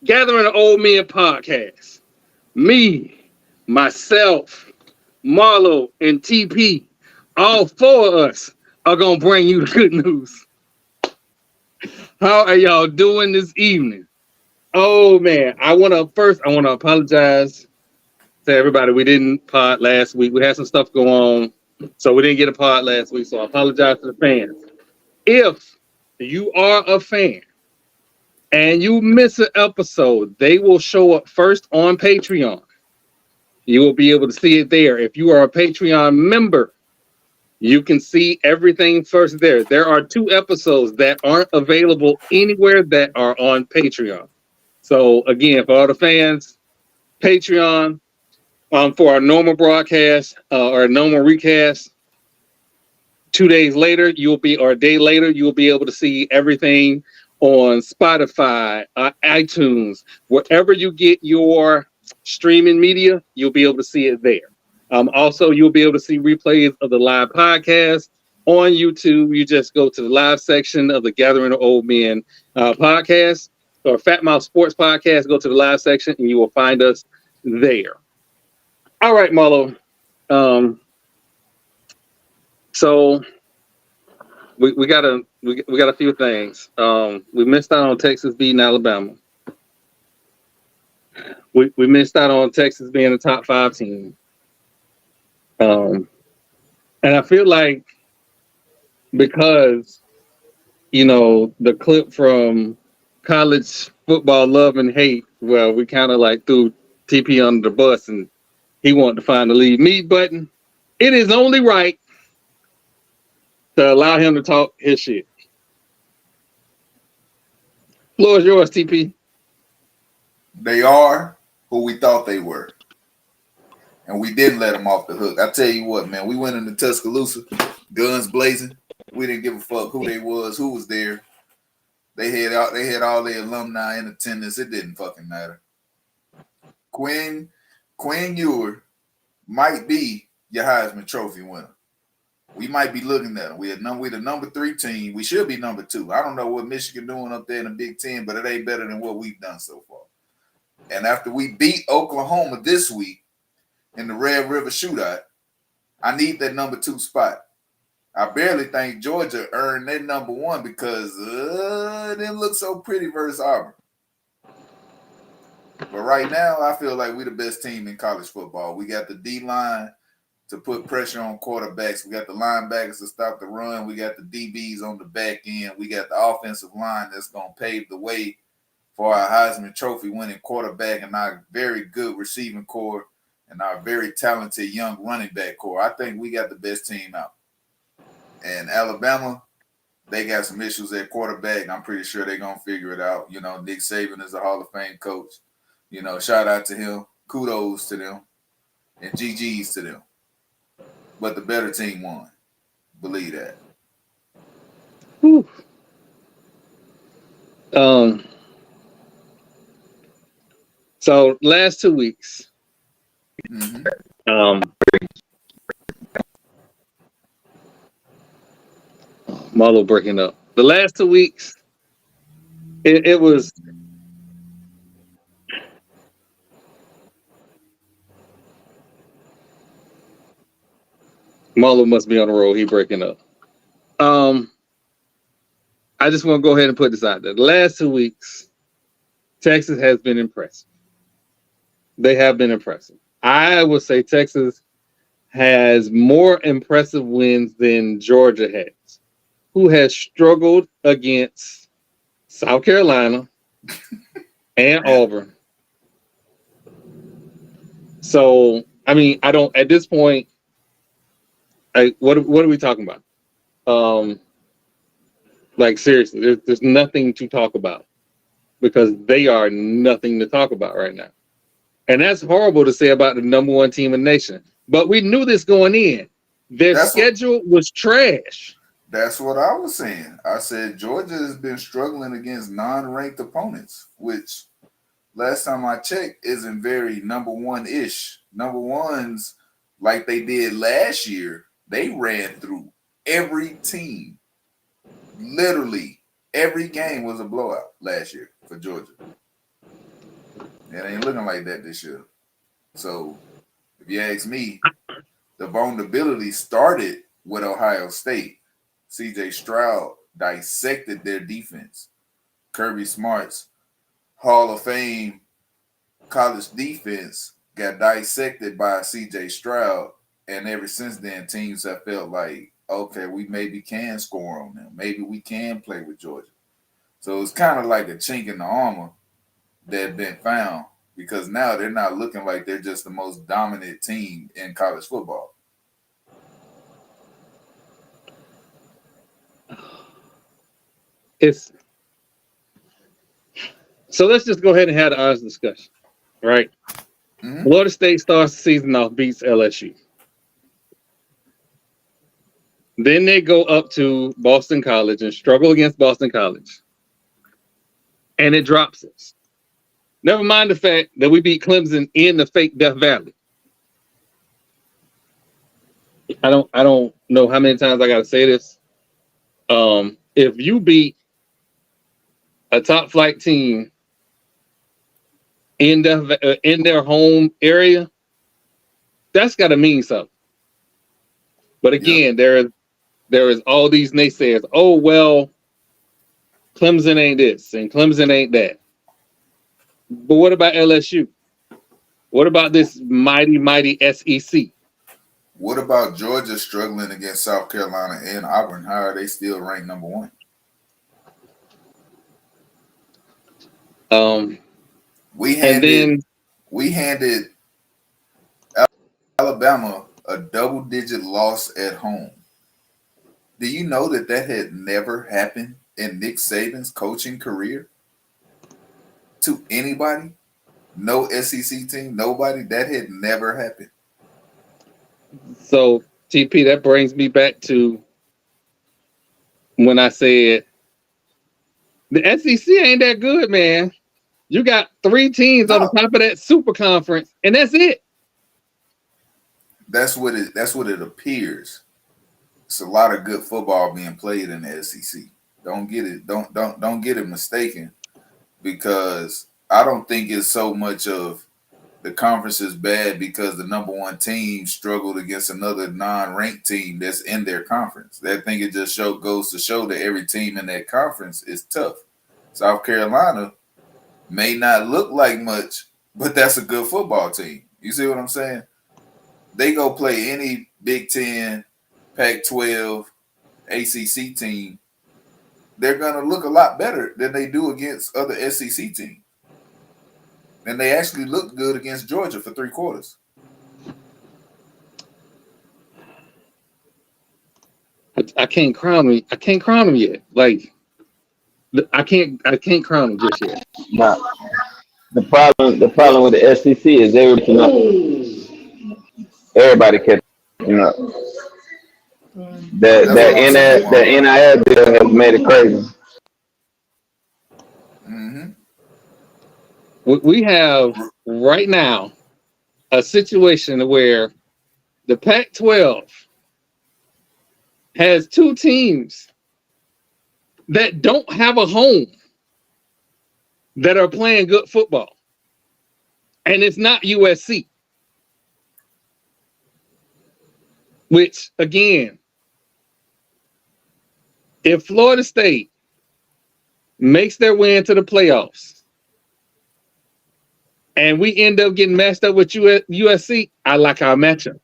Gathering of Old Men podcast. Me, myself, Marlo, and TP, all four of us are going to bring you the good news. How are y'all doing this evening? Oh, man. I want to apologize to everybody. We didn't pod last week. We had some stuff go on, so we didn't get a pod last week. So I apologize to the fans. If you are a fan and you miss an episode, they will show up first on Patreon. You will be able to see it there. If you are a Patreon member, you can see everything first there. There are 2 episodes that aren't available anywhere that are on Patreon. So again, for all the fans, Patreon, for our normal broadcast or normal recast, 2 days later, or a day later, you'll be able to see everything on Spotify, iTunes, wherever you get your streaming media, you'll be able to see it there. Also, you'll be able to see replays of the live podcast on YouTube. You just go to the live section of the Gathering of Old Men podcast or Fat Mouth Sports podcast. Go to the live section and you will find us there. All right, Marlo. So we got a few things. We missed out on Texas beating Alabama. We missed out on Texas being a top 5 team. And I feel like because the clip from College Football Love and Hate, well, we kind of like threw TP under the bus and he wanted to find the leave me button. It is only right to allow him to talk his shit. Floor is yours, TP. They are who we thought they were. And we didn't let them off the hook. I tell you what, man, we went into Tuscaloosa, guns blazing. We didn't give a fuck who they was, who was there. They had all their alumni in attendance. It didn't fucking matter. Quinn Ewer might be your Heisman Trophy winner. We might be looking at him. We're the number 3 team. We should be number 2. I don't know what Michigan doing up there in the Big Ten, but it ain't better than what we've done so far. And after we beat Oklahoma this week in the Red River Shootout, I need that number 2 spot. I barely think Georgia earned that number 1 because it didn't look so pretty versus Auburn. But right now, I feel like we're the best team in college football. We got the D-line to put pressure on quarterbacks. We got the linebackers to stop the run. We got the DBs on the back end. We got the offensive line that's going to pave the way for our Heisman Trophy winning quarterback and our very good receiving core and our very talented young running back core. I think we got the best team out. And Alabama, they got some issues at quarterback. I'm pretty sure they're going to figure it out. Nick Saban is a Hall of Fame coach. Shout out to him. Kudos to them. And GG's to them. But the better team won. Believe that. Whew. So last 2 weeks, Marlo breaking up. The last 2 weeks, it was Marlo must be on the road. He breaking up. I just want to go ahead and put this out there. The last 2 weeks, Texas has been impressive. They have been impressive. I would say Texas has more impressive wins than Georgia has, who has struggled against South Carolina and Auburn. So, I mean, I don't, at this point, what are we talking about? Like, seriously, there's nothing to talk about because they are nothing to talk about right now. And that's horrible to say about the number 1 team in the nation. But we knew this going in. Their schedule was trash. That's what I was saying. I said Georgia has been struggling against non-ranked opponents, which last time I checked isn't very number 1-ish. Number 1s, like they did last year, they ran through every team. Literally every game was a blowout last year for Georgia. It ain't looking like that this year. So if you ask me, the vulnerability started with Ohio State. CJ Stroud dissected their defense. Kirby Smart's Hall of Fame college defense got dissected by CJ Stroud. And ever since then, teams have felt like, okay, we maybe can score on them. Maybe we can play with Georgia. So it's kind of like a chink in the armor that been found, because now they're not looking like they're just the most dominant team in college football. So let's just go ahead and have the honest discussion, right? Mm-hmm. Florida State starts the season off, beats LSU. Then they go up to Boston College and struggle against Boston College. And it drops us. Never mind the fact that we beat Clemson in the fake Death Valley. I don't know how many times I got to say this. If you beat a top flight team in their home area, that's got to mean something. But again, there is all these naysayers. Oh, well, Clemson ain't this and Clemson ain't that. But what about LSU? What about this mighty, mighty SEC? What about Georgia struggling against South Carolina and Auburn? How are they still ranked number one? We handed Alabama a double-digit loss at home. Do you know that had never happened in Nick Saban's coaching career to anybody? No SEC team, nobody. That had never happened. So, TP, that brings me back to when I said the SEC ain't that good, man. You got 3 teams on the top of that super conference, and that's it. That's what it appears. It's a lot of good football being played in the SEC. Don't get it mistaken, because I don't think it's so much of the conference is bad because the number one team struggled against another non-ranked team that's in their conference. I think it just goes to show that every team in that conference is tough. South Carolina may not look like much, but that's a good football team. You see what I'm saying? They go play any Big Ten, Pac-12, ACC team, they're going to look a lot better than they do against other SEC teams. And they actually looked good against Georgia for 3 quarters. I can't crown them. I can't crown them yet. Like, I can't crown them just yet. Nah, the problem with the SEC is everybody catching up. The NIL deal has made it crazy. Mm-hmm. We have right now a situation where the Pac-12 has 2 teams that don't have a home that are playing good football. And it's not USC. Which, again, if Florida State makes their way into the playoffs and we end up getting matched up with USC, I like our matchup.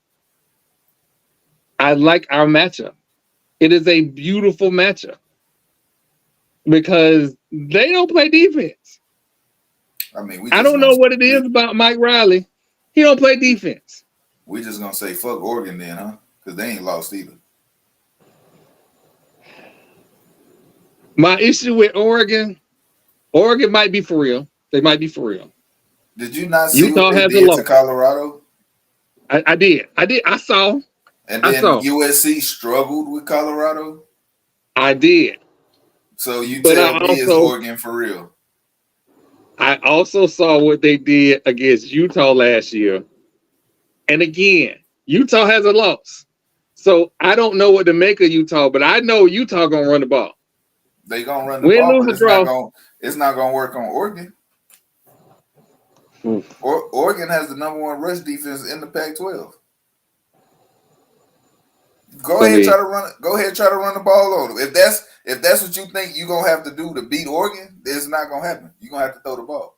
It is a beautiful matchup because they don't play defense. I mean, I don't know what it is about Mike Riley. He don't play defense. We just gonna say fuck Oregon then, huh? Because they ain't lost either. My issue with Oregon might be for real. They might be for real. Did you not see Utah what they did to Colorado? I did. I saw. And then USC struggled with Colorado? I did. So you tell me it's Oregon for real. I also saw what they did against Utah last year. And again, Utah has a loss. So I don't know what to make of Utah, but I know Utah going to run the ball. They going to run the ball, but it's not going to work on Oregon. Oregon has the #1 rush defense in the Pac-12. Go ahead, try to run. Go ahead, try to run the ball on them. If that's what you think you're gonna have to do to beat Oregon, it's not gonna happen. You're gonna have to throw the ball.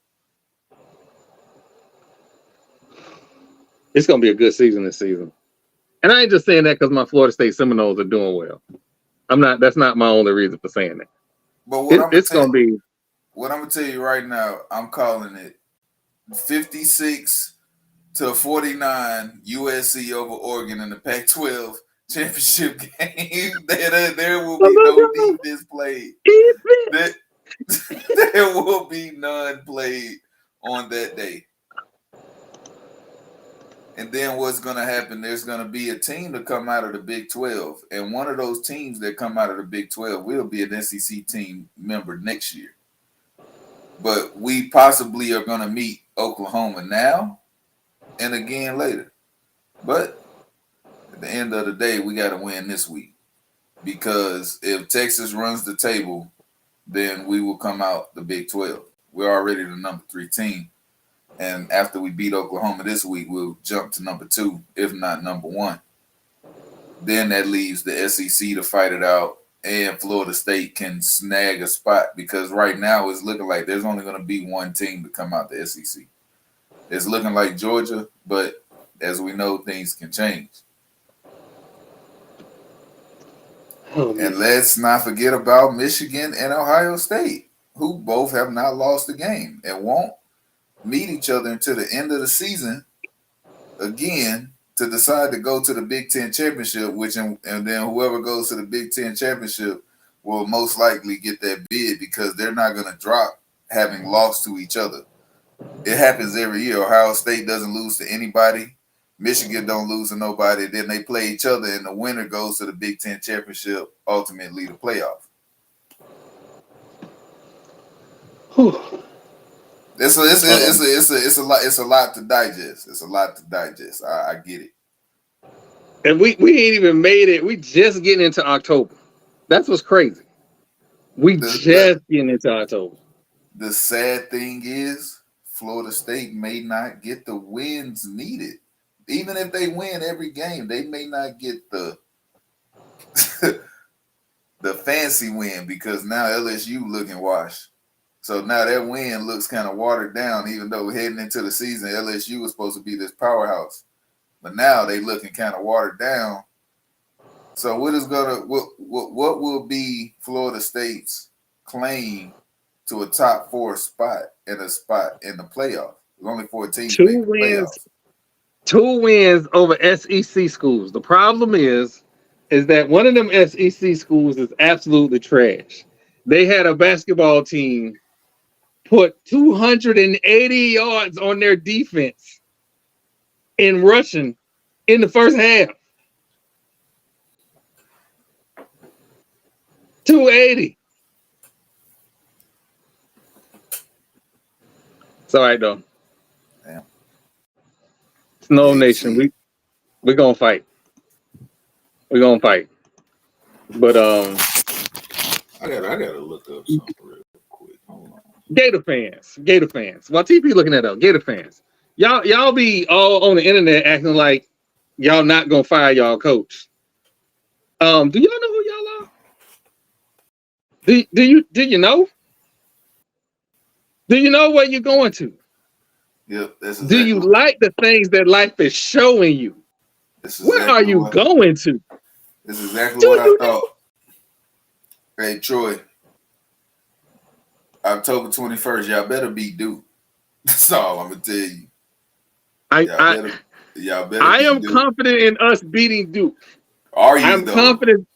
It's gonna be a good season this season, and I ain't just saying that because my Florida State Seminoles are doing well. I'm not. That's not my only reason for saying that. But what it's gonna be. What I'm gonna tell you right now, I'm calling it 56-49 USC over Oregon in the Pac-12 championship game. There will be no defense played. There will be none played on that day. And then what's going to happen, there's going to be a team to come out of the Big 12. And one of those teams that come out of the Big 12 will be an SEC team member next year. But we possibly are going to meet Oklahoma now and again later. But at the end of the day, we got to win this week. Because if Texas runs the table, then we will come out the Big 12. We're already the #3 team. And after we beat Oklahoma this week, we'll jump to #2, if not #1. Then that leaves the SEC to fight it out, and Florida State can snag a spot because right now it's looking like there's only going to be one team to come out the SEC. It's looking like Georgia, but as we know, things can change. And let's not forget about Michigan and Ohio State, who both have not lost a game and won't meet each other until the end of the season again to decide to go to the Big Ten championship, and then whoever goes to the Big Ten championship will most likely get that bid because they're not going to drop having lost to each other. It happens every year. Ohio State doesn't lose to anybody. Michigan don't lose to nobody. Then they play each other, and the winner goes to the Big Ten championship, ultimately the playoff. It's a lot to digest. It's a lot to digest. I get it. And we ain't even made it. We just getting into October. That's what's crazy. Getting into October. The sad thing is Florida State may not get the wins needed. Even if they win every game, they may not get the the fancy win because now LSU looking washed. So now that win looks kind of watered down, even though heading into the season, LSU was supposed to be this powerhouse. But now they looking kind of watered down. So what will be Florida State's claim to a top 4 spot in the playoff? There's only 4 teams. 2 wins over SEC schools. The problem is that one of them SEC schools is absolutely trash. They had a basketball team put 280 yards on their defense in rushing in the first half. 280. It's all right though. Yeah. Snow Nation, we're gonna fight. We're gonna fight. But I gotta look up something real quick. Hold on. Gator fans. While TP looking that up, Gator fans. Y'all be all on the internet acting like y'all not gonna fire y'all coach. Do y'all know who y'all are? Do you know? Do you know where you're going to? Yep. Do you like the things that life is showing you? Where are you going to? This is exactly what I thought. Hey, Troy. October 21st, y'all better beat Duke. That's all I'm gonna tell you. I am Duke. confident in us beating Duke. Are you? I'm confident.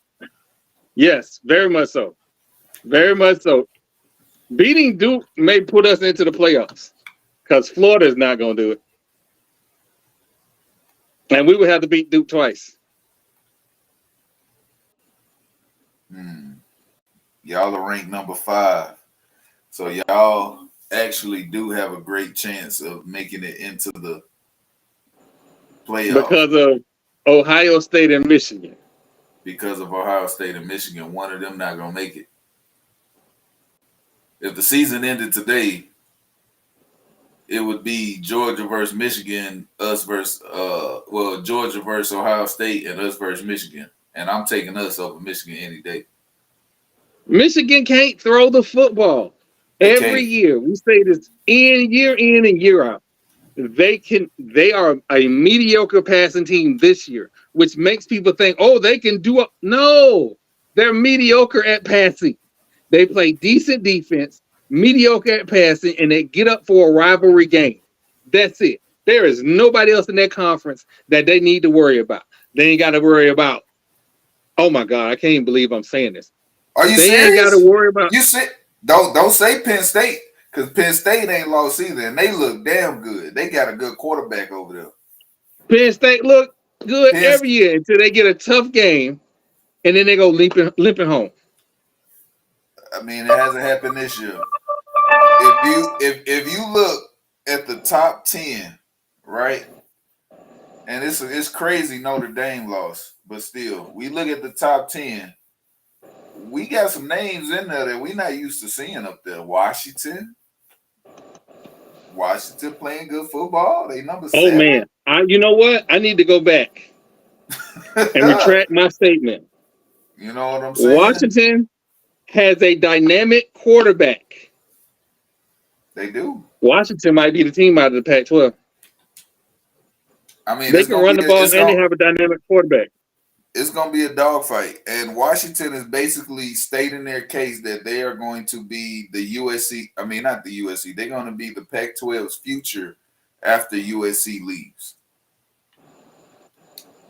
Yes, very much so. Very much so. Beating Duke may put us into the playoffs because Florida is not going to do it. And we would have to beat Duke twice. Y'all are ranked number 5. So y'all actually do have a great chance of making it into the playoffs. Because of Ohio State and Michigan. Because of Ohio State and Michigan, one of them not going to make it. If the season ended today, it would be Georgia versus Michigan, us versus Georgia versus Ohio State, and us versus Michigan. And I'm taking us over Michigan any day. Michigan can't throw the football. Every year we say this year in and year out. They are a mediocre passing team this year, which makes people think, oh, they can do it. No, they're mediocre at passing. They play decent defense, mediocre at passing, and they get up for a rivalry game. That's it. There is nobody else in that conference that they need to worry about. They ain't got to worry about, oh my God, I can't even believe I'm saying this. Are you they serious? Ain't got to worry about. You say don't say Penn State, because Penn State ain't lost either, and they look damn good. They got a good quarterback over there. Penn State look good every year until they get a tough game, and then they go limping home. I mean, it hasn't happened this year. If you look at the top 10, right? And it's crazy Notre Dame lost, but still, we look at the top 10. We got some names in there that we're not used to seeing up there. Washington playing good football. They number 7. Oh man, you know what? I need to go back and retract my statement. You know what I'm saying? Washington has a dynamic quarterback. They do. Washington might be the team out of the Pac-12. I mean, they can run the ball and they have a dynamic quarterback. It's going to be a dogfight. And Washington is basically stating their case that they are going to be the USC. I mean, not the USC. They're going to be the Pac-12's future after USC leaves.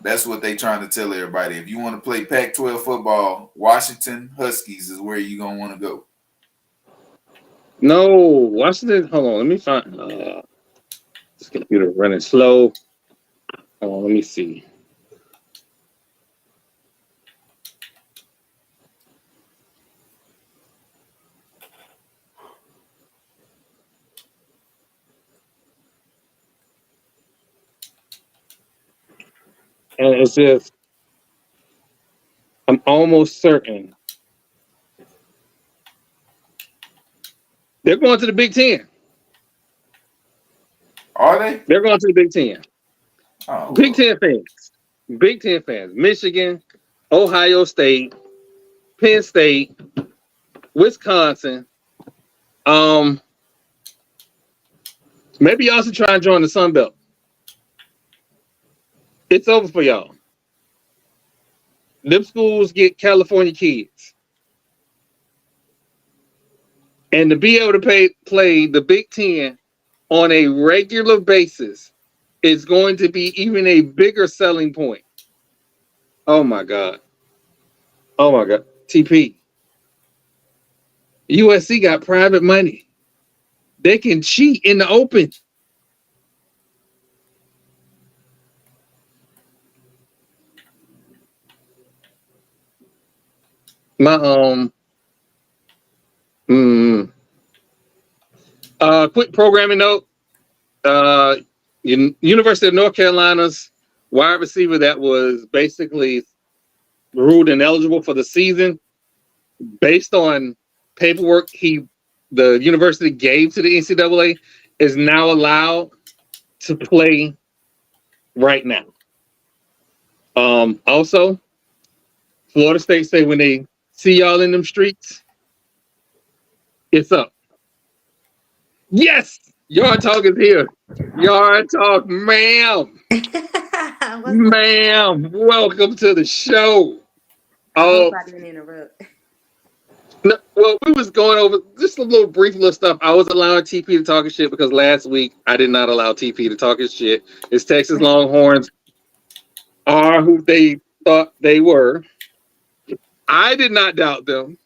That's what they're trying to tell everybody. If you want to play Pac-12 football, Washington Huskies is where you're going to want to go. No, Washington. Hold on. Let me find. This computer running slow. Hold on. Let me see. And it's just, I'm almost certain they're going to the Big Ten. Are they? They're going to the Big Ten. Oh, Big Ten fans. Big Ten fans. Michigan, Ohio State, Penn State, Wisconsin. Maybe y'all should try and join the Sun Belt. It's over for y'all. Them schools get California kids. And to be able to play the Big Ten on a regular basis is going to be even a bigger selling point. Oh my God. Oh my God. TP. USC got private money. They can cheat in the open. My quick programming note. University of North Carolina's wide receiver that was basically ruled ineligible for the season based on paperwork the university gave to the NCAA is now allowed to play right now. Also, Florida State say when they see y'all in them streets, it's up. Yes, Yard Talk is here. Yard Talk, ma'am. Ma'am, welcome to the show. I hope I didn't interrupt. No, well, we was going over just a little brief stuff. I was allowing TP to talk his shit because last week I did not allow TP to talk his shit. His Texas Longhorns are who they thought they were. I did not doubt them.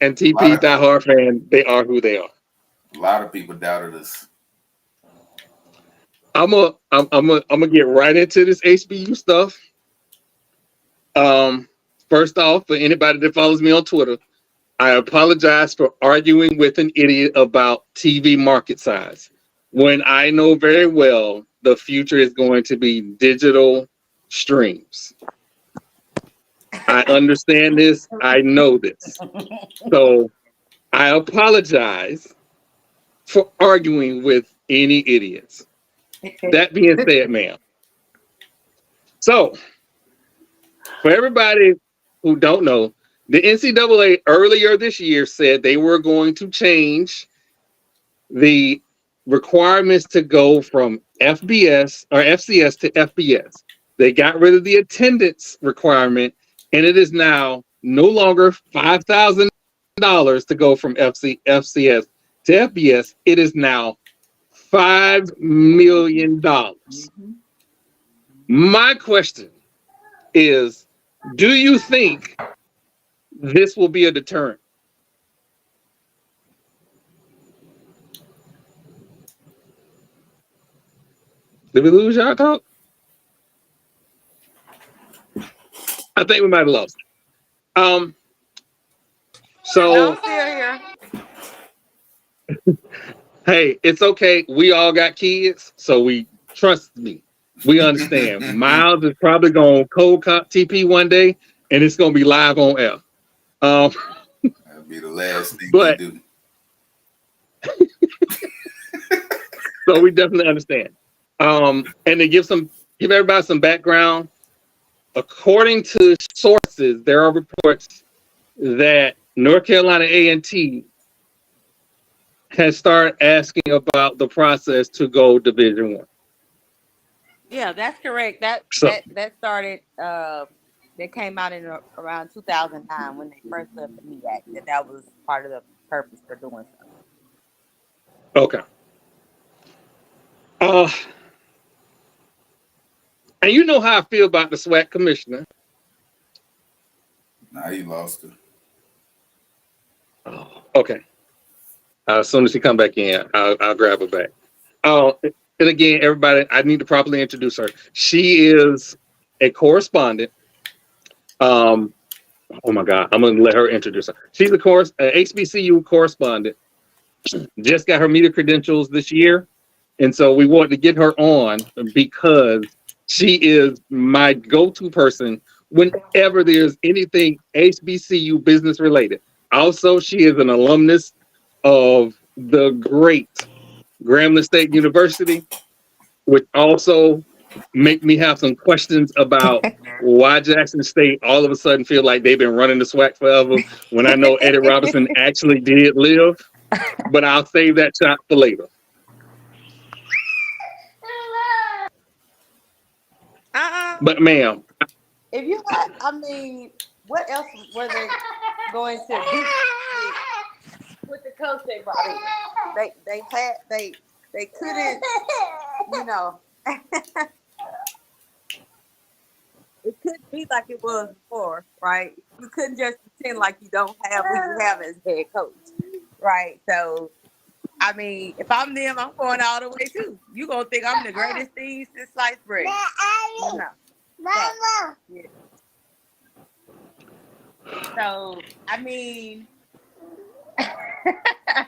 And TP, diehard fan, they are who they are. A lot of people doubted us. I'm gonna get right into this HBU stuff. First off, for anybody that follows me on Twitter, I apologize for arguing with an idiot about TV market size when I know very well the future is going to be digital streams. I understand this. I know this. So I apologize for arguing with any idiots. That being said, ma'am. So, for everybody who don't know, the NCAA earlier this year said they were going to change the requirements to go from FBS or FCS to FBS. They got rid of the attendance requirement, and it is now no longer $5,000 to go from FCS to FBS. It is now $5 million. My question is, do you think this will be a deterrent? Did we lose Yard Talk? I think we might have lost. So I'm still here. Hey, it's okay. We all got kids, so we trust me. We understand. Miles is probably going to cold cop TP one day, and it's going to be live on air. That'll be the last thing but we do. So we definitely understand. And to give everybody some background, according to sources, there are reports that North Carolina A&T has started asking about the process to go Division I. Yeah, that's correct. That started. That came out in around 2009 when they first left the MEAC. That was part of the purpose for doing so. Okay. And you know how I feel about the SWAC commissioner. Nah, he lost it. Oh, okay. As soon as she come back in, I'll grab her back. And again, everybody, I need to properly introduce her. She is a correspondent. Oh my God, I'm gonna let her introduce her. She's a HBCU correspondent. Just got her media credentials this year, and so we wanted to get her on because she is my go-to person whenever there's anything HBCU business related. Also, she is an alumnus of the great Grambling State University, which also make me have some questions about why Jackson State all of a sudden feel like they've been running the SWAC forever when I know Eddie Robinson actually did live. But I'll save that shot for later. But ma'am, if you had, I mean, what else were they going to do with the coach they brought in? They couldn't, you know. It couldn't be like it was before, right? You couldn't just pretend like you don't have who you have as head coach, right? So, I mean, if I'm them, I'm going all the way too. You gonna think I'm the greatest thing since sliced bread? You know. So, yeah. So, I mean, I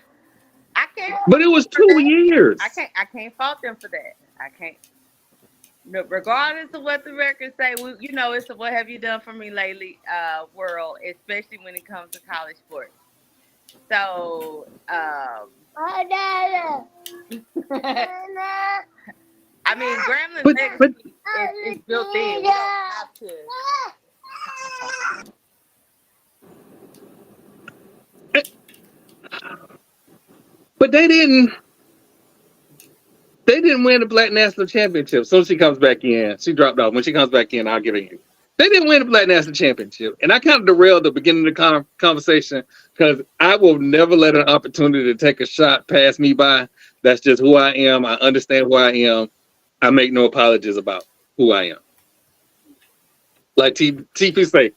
can't. But it was 2 years. I can't fault them for that. I can't. No, regardless of what the records say, you know, it's a what have you done for me lately world, especially when it comes to college sports. So, I mean, Grambling's legacy is built in. We don't have to. But they didn't win the Black National Championship. So she comes back in. She dropped off. When she comes back in, I'll give it you. They didn't win the Black National Championship. And I kind of derailed the beginning of the conversation because I will never let an opportunity to take a shot pass me by. That's just who I am. I understand who I am. I make no apologies about who I am. Like TP say,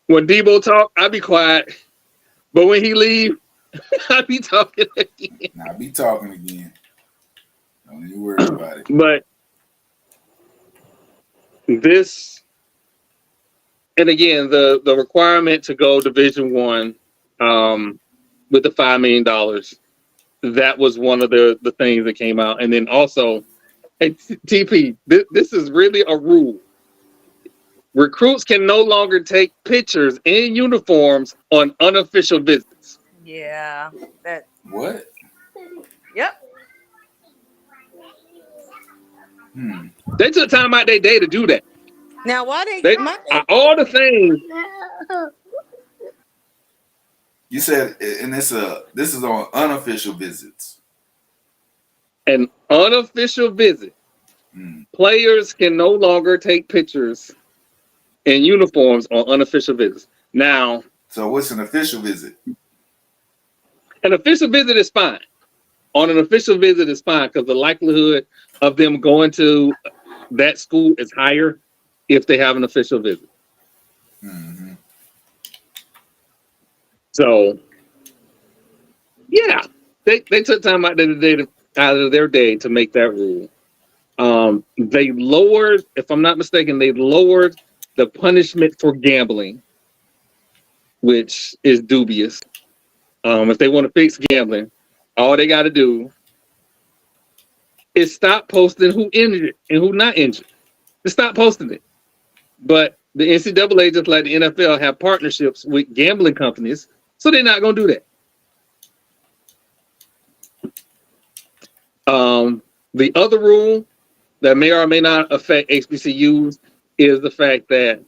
when Debo talk, I be quiet. But when he leave, I be talking again. I be talking again. Don't you worry about it. But this, and again, the requirement to go Division I with the $5 million, that was one of the things that came out. And then also, hey, TP, this is really a rule. Recruits can no longer take pictures in uniforms on unofficial visits. Yeah, that. What? Yep. They took time out their day to do that. Now, why they? They all the things. You said, and this is on unofficial visits. An unofficial visit. Players can no longer take pictures in uniforms on unofficial visits. Now, so what's an official visit? An official visit is fine. On an official visit is fine because the likelihood of them going to that school is higher if they have an official visit. So, yeah, they took time out of their day to make that rule. They lowered, if I'm not mistaken, they lowered the punishment for gambling, which is dubious. If they want to fix gambling, all they got to do is stop posting who injured and who not injured. Just stop posting it. But the NCAA, just like the NFL, have partnerships with gambling companies, so they're not going to do that. The other rule that may or may not affect HBCUs is the fact that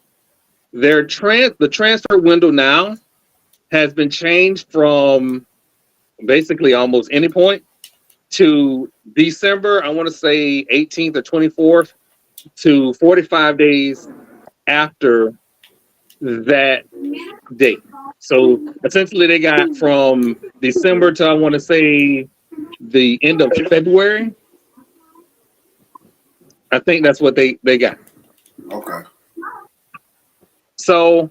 the transfer window now has been changed from basically almost any point to December, I want to say 18th or 24th, to 45 days after that date. So essentially they got from December to, I want to say, the end of February. I think that's what they got. Okay. So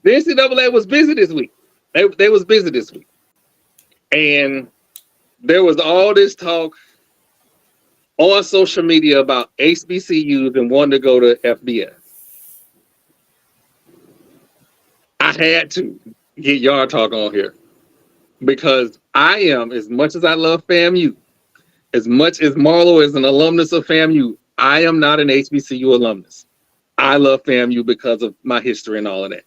the NCAA was busy this week. They was busy this week. And there was all this talk on social media about HBCUs and wanting to go to FBS. I had to get Yard Talk on here because I am, as much as I love FAMU, as much as Marlo is an alumnus of FAMU, I am not an HBCU alumnus. I love FAMU because of my history and all of that.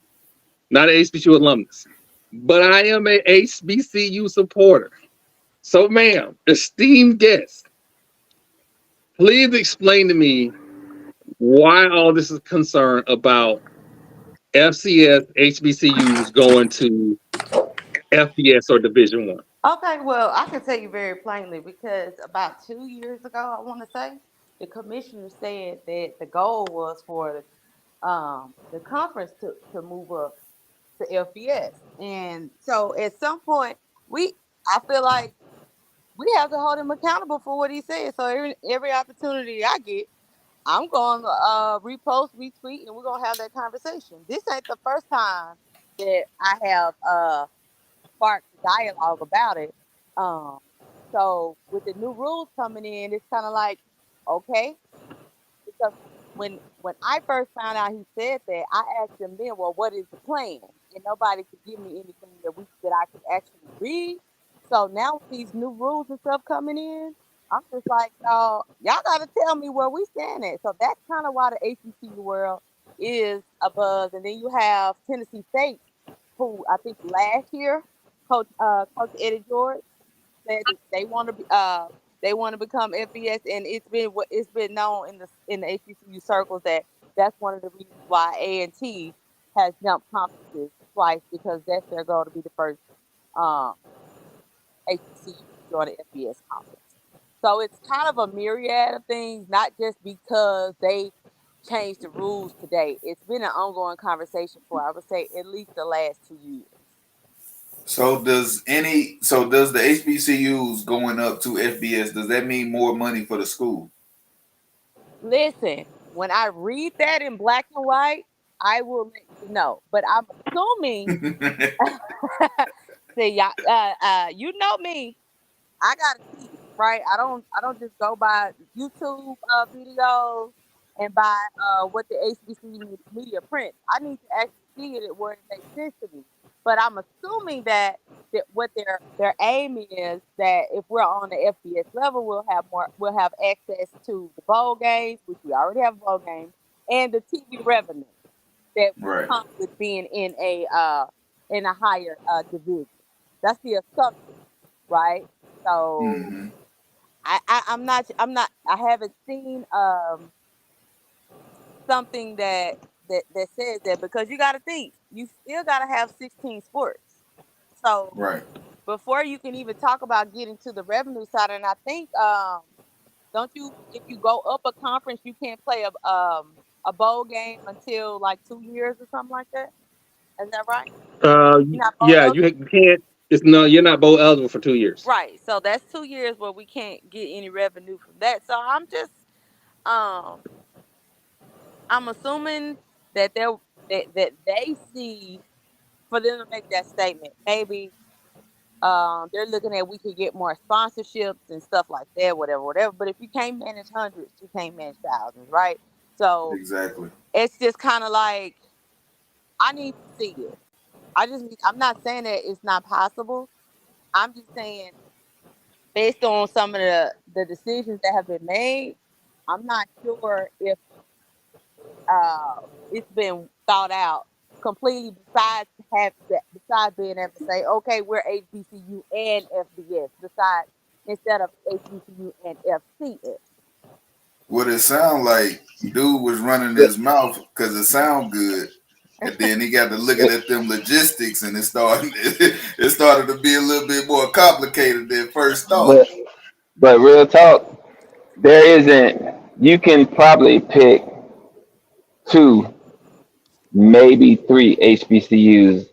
Not an HBCU alumnus, but I am a HBCU supporter. So, ma'am, esteemed guest, please explain to me why all this is concerned about FCS HBCUs going to FBS or Division One. Okay, well, I can tell you very plainly because about 2 years ago, I want to say, the commissioner said that the goal was for the conference to move up to FBS. And so at some point, I feel like we have to hold him accountable for what he said. So every opportunity I get, I'm going to repost, retweet, and we're going to have that conversation. This ain't the first time that I have sparked dialogue about it. So with the new rules coming in, it's kind of like, okay, because when I first found out he said that, I asked him then, well, what is the plan? And nobody could give me anything that I could actually read. So now with these new rules and stuff coming in, I'm just like, y'all got to tell me where we stand at. So that's kind of why the HBCU world is a buzz. And then you have Tennessee State, who I think last year, Coach Eddie George said that they want to become FBS, and it's been known in the HBCU circles that that's one of the reasons why A&T has jumped conferences twice, because that's their goal to be the first HBCU to join the FBS conference. So it's kind of a myriad of things, not just because they changed the rules today. It's been an ongoing conversation for, I would say, at least the last 2 years. So does the HBCUs going up to FBS, does that mean more money for the school? Listen, when I read that in black and white, I will let you know. But I'm assuming, see, you know me, I gotta see it, right? I don't just go by YouTube videos and by what the HBCU media prints. I need to actually see it where it makes sense to me. But I'm assuming that what their aim is that if we're on the FBS level, we'll have access to the bowl games, which we already have bowl games, and the TV revenue that Right. comes with being in a higher division. That's the assumption, right? So I haven't seen something that says that, because you got to think, you still got to have 16 sports. So Right. before you can even talk about getting to the revenue side, and I think don't you, if you go up a conference, you can't play a bowl game until like 2 years or something like that. Is that right? You're not bowl Yeah, you eligible? can't. It's no. You're not bowl eligible for 2 years. Right. So that's 2 years where we can't get any revenue from that. So um I'm assuming that they see, for them to make that statement, maybe they're looking at, we could get more sponsorships and stuff like that, whatever. But if you can't manage hundreds, you can't manage thousands, right? So Exactly. it's just kind of like, I need to see it. I'm not saying that it's not possible. I'm just saying, based on some of the decisions that have been made, I'm not sure if uh, it's been thought out completely. Besides being able to say, okay, we're HBCU and FBS, besides, instead of HBCU and FCS. What it sound like, dude was running his mouth because it sound good, and then he got to looking at them logistics, and it started it started to be a little bit more complicated than first thought. But real talk, there isn't. You can probably pick two, maybe three HBCUs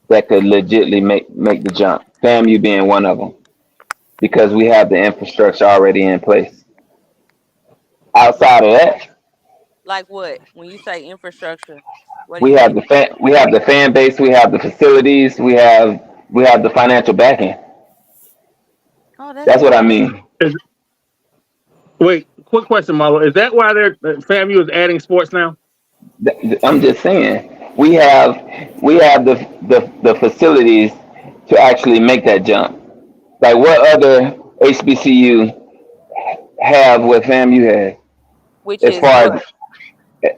that could legitly make the jump. FAMU being one of them, because we have the infrastructure already in place. Outside of that, Like what? When you say infrastructure, what do we you have mean? the fan base, we have the facilities, we have the financial backing. Oh, that's That's what I good. mean. Is, wait, quick question, Marlo. Is that why they're FAMU is adding sports now? I'm just saying we have the facilities to actually make that jump. Like what other HBCU have what FAMU has Which as is far what? as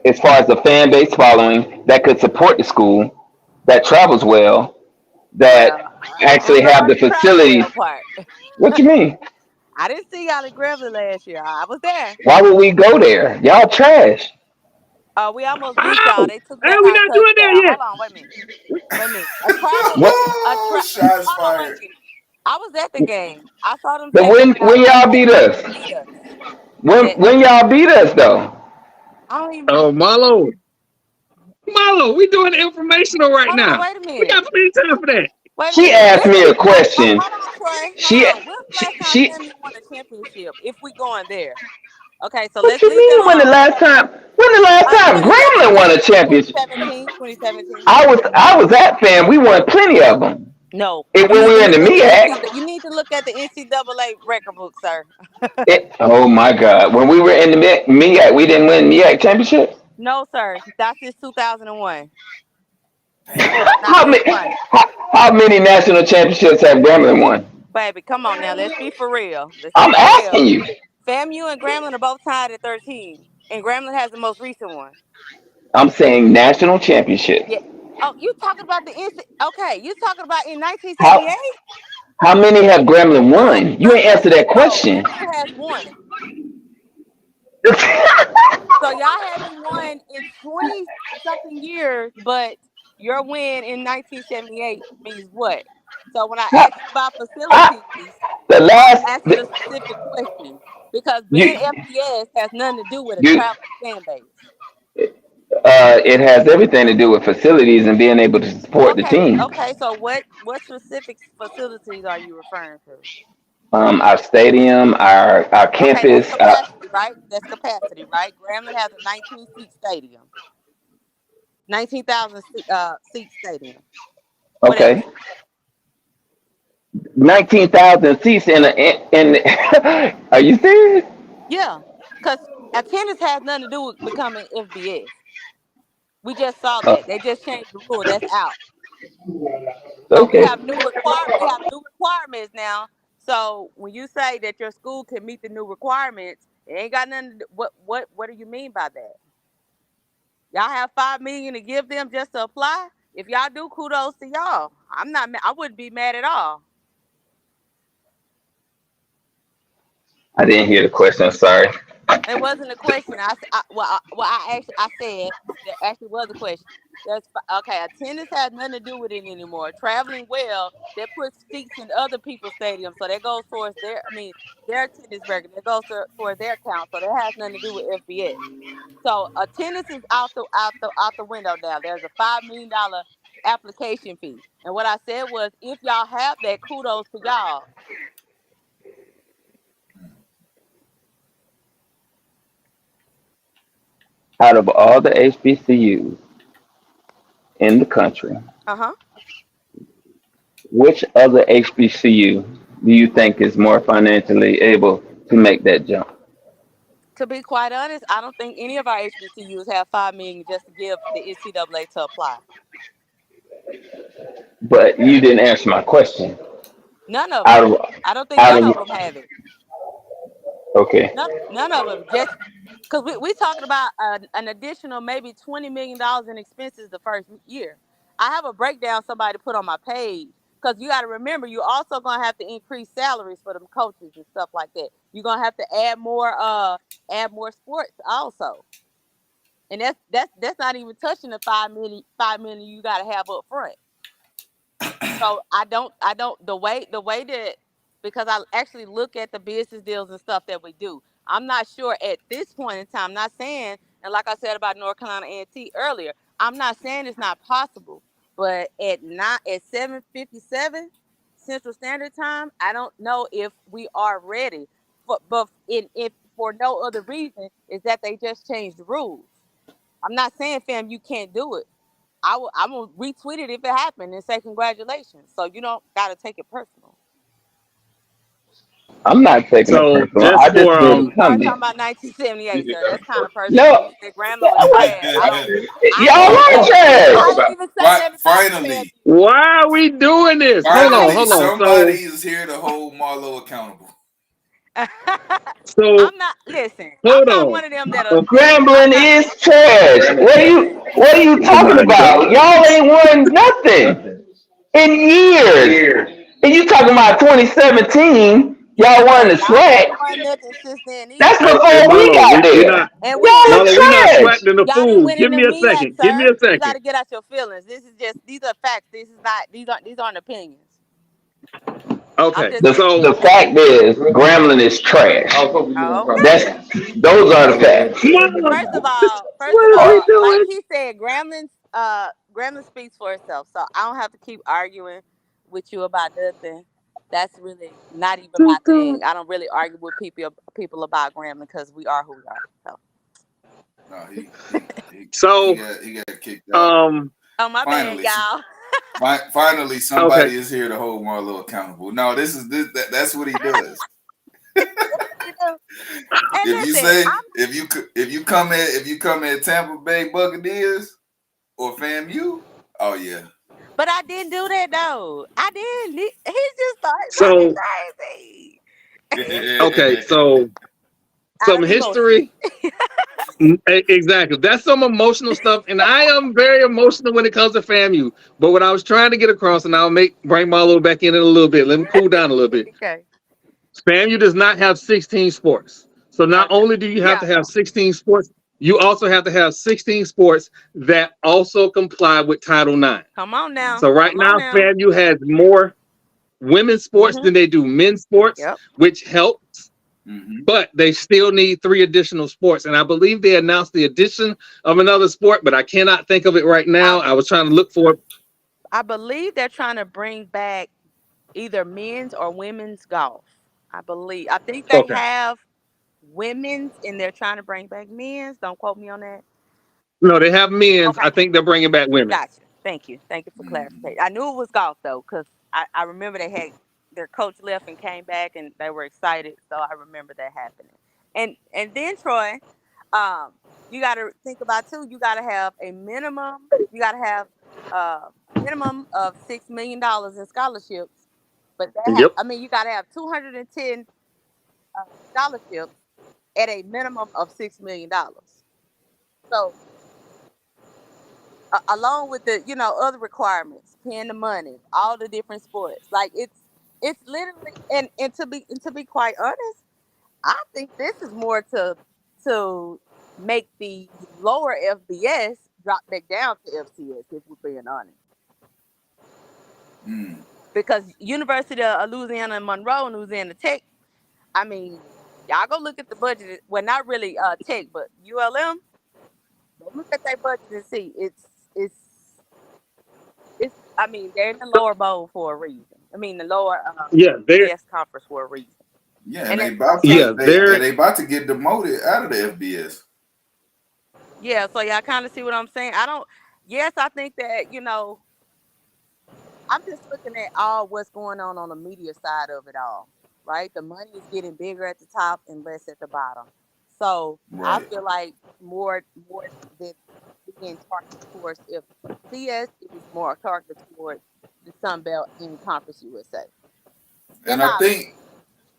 as far as the fan base following that could support the school, that travels well, Well, that I don't actually know have about the the travel facilities. well part. What you mean? I didn't see y'all in Grambling last year. I was there. Why would we go there? Y'all trash. We almost beat y'all. Ow! They took Hey, back we our not doing that touchdown. yet. Hold on, wait a minute. Wait a minute. A travel, What? Shots hold on, wait fired. a minute. I was at the game. I saw them But take back when y'all they beat almost us, beat us. when That when y'all beat us though, I don't even Oh, remember. Marlo, we doing informational right Hold on, now. wait a We minute. got plenty of time for that. Wait a she minute. asked When me is a question. hold on, Trey. Hold She on. When's the she last time she. FAMU won a championship? If we going there. Okay, so What let's you leave that mean? When the alone. last time? When the last time Grambling won a 2017. championship? 2017. 2017. I was at fan. We won plenty of them. No. And You when need we to were in the look at the MEAC, You need to look at the NCAA record book, sir. oh my God, when we were in the MEAC, we didn't win MEAC championship. No, sir. That's since 2001. Damn. That's not How being many? funny. How many national championships have Grambling won? Baby, come on now. Let's be for real. Let's be I'm for asking real. you. FAMU and Grambling are both tied at 13. And Grambling has the most recent one. I'm saying national championships. Yeah. Oh, you talking about the okay, you talking about in How 1978? how many have Grambling No, won? You no, ain't no, answer no, that no. question. FAMU has one. So y'all haven't won in 20 something years, but your win in 1978 means what? So when I How- ask you about I, facilities, the I'm last asking a specific question, because being you FBS has nothing to do with a you traveling fan base. it has everything to do with facilities and being able to support the Okay, team. okay. So what specific facilities are you referring to? Our stadium, our Okay, that's campus. capacity, right? That's capacity, right? Grambling has a 19 seat stadium, 19,000 seat stadium. What else? Okay, 19,000 seats in. Are you serious? Yeah, because attendance has nothing to do with becoming FBS. We just saw Uh, that they just changed the rule. That's out. So we okay. have we have new requirements now. So when you say that your school can meet the new requirements, it ain't got nothing to do, what do you mean by that? Y'all have 5 million to give them just to apply? If y'all do, kudos to y'all. I wouldn't be mad at all. I didn't hear the question. Sorry. It wasn't a question. I said there actually was a question. Okay. Attendance has nothing to do with it anymore. Traveling well, that puts seats in other people's stadiums, so that goes towards their. I mean, their attendance record. That goes towards their count. So that has nothing to do with FBS. So attendance is out the window now. There's a $5 million application fee, and what I said was, if y'all have that, kudos to y'all. Out of all the HBCUs in the country, Uh-huh. which other HBCU do you think is more financially able to make that jump? To be quite honest, I don't think any of our HBCUs have $5 million just to give the NCAA to apply. But you didn't answer my question. None of Out them. of I don't think out none of of them have it. okay. None of them. Just because we talking about an additional maybe $20 million in expenses the first year. I have a breakdown somebody put on my page, because you got to remember, you're also gonna have to increase salaries for them coaches and stuff like that. You're gonna have to add more sports also, and that's not even touching the 5 million you got to have up front. So I don't the way that, because I actually look at the business deals and stuff that we do. I'm not sure at this point in time. I'm not saying, and like I said about North Carolina A&T earlier, I'm not saying it's not possible. But at 7:57 Central Standard Time, I don't know if we are ready. But if for no other reason is that they just changed the rules. I'm not saying, fam, you can't do it. I'm gonna retweet it if it happened and say congratulations. So you don't gotta take it personal. I'm not taking it So personal. just I just for made a You start talking comment. about 1978, sir. That's kind of personal. When No, you said Grambling was trash, I y'all didn't are even I trash. didn't even say that about Finally, FAMU. why are we doing this? Hold on, finally, hold on. somebody is here to hold Marlo accountable. So I'm not listen. I'm hold not on. one of them that I'm Grambling not. is trash. Listen, What are you Oh talking my about? God. Y'all ain't won nothing in years. And you talking about 2017? yeah, Y'all won but the y'all SWAC. ain't won nothing since then That's either. Hey, before we Marlo, got we there. not And we Y'all ain't are Marlo, we not trash. flattening the y'all didn't food. win in Give the me a MEAC, second. Give me sir. a You got second. to get out your feelings. These are facts. These aren't opinions. I'm Okay. just saying. The So fact is, Grambling is trash. Okay. That's those are the facts. Marlo, First of all, what are we like doing? he said, Gremlin speaks for itself. So I don't have to keep arguing with you about nothing. That's really not even my thing. I don't really argue with people about Gremlin, because we are who we are. So, No, So he got kicked out. um oh my bad, Finally, y'all. finally, okay. somebody is here to hold Marlo accountable. No, that's what he does. You know? And If you listen, say if you come at Tampa Bay Buccaneers or FAMU, oh yeah. but I didn't do that though. I didn't. He just started talking So crazy. okay, so Out some of emotion. history. Exactly. That's some emotional stuff. And I am very emotional when it comes to FAMU. But what I was trying to get across, and I'll bring Marlo back in a little bit. Let me cool down a little bit. Okay. FAMU does not have 16 sports. So not Okay. only do you have Yeah, to I have know. 16 sports, you also have to have 16 sports that also comply with Title IX. Come on now. So right Come on now, now. FAMU has more women's sports Mm-hmm. than they do men's sports, Yep. which helps. Mm-hmm. But they still need 3 additional sports. And I believe they announced the addition of another sport, but I cannot think of it right I now. I was trying to look for it. I believe they're trying to bring back either men's or women's golf. I believe. I think they Okay. have women's and they're trying to bring back men's. Don't quote me on that. No, they have men's. I Okay. think they're bringing back women's. Gotcha. Thank you. Thank you for Mm-hmm. clarification. I knew it was golf though, because I remember they had their coach left and came back and they were excited. So I remember that happening. And then Troy, um, you gotta think about too, you gotta have a minimum, you gotta have a minimum of $6 million in scholarships. But Yep. you gotta have 210 scholarships at a minimum of $6 million. So along with the other requirements, paying the money, all the different sports, like it's literally, and to be quite honest, I think this is more to make the lower FBS drop back down to FCS, if we're being honest. Because University of Louisiana and Monroe, Louisiana Tech, I mean, y'all go look at the budget. Well, not really Tech, but ULM. Go look at their budget and see. It's. I mean, they're in the lower bowl for a reason. I mean, the lower they're FBS conference for a reason. Yeah, And they that's about okay. to they about to get demoted out of the FBS. Yeah, so y'all kind of see what I'm saying. Yes, I think that, I'm just looking at all what's going on the media side of it all, right? The money is getting bigger at the top and less at the bottom. So I Right. feel like more than being targeted towards FCS, it was more targeted towards the Sun Belt and Conference USA. And I think,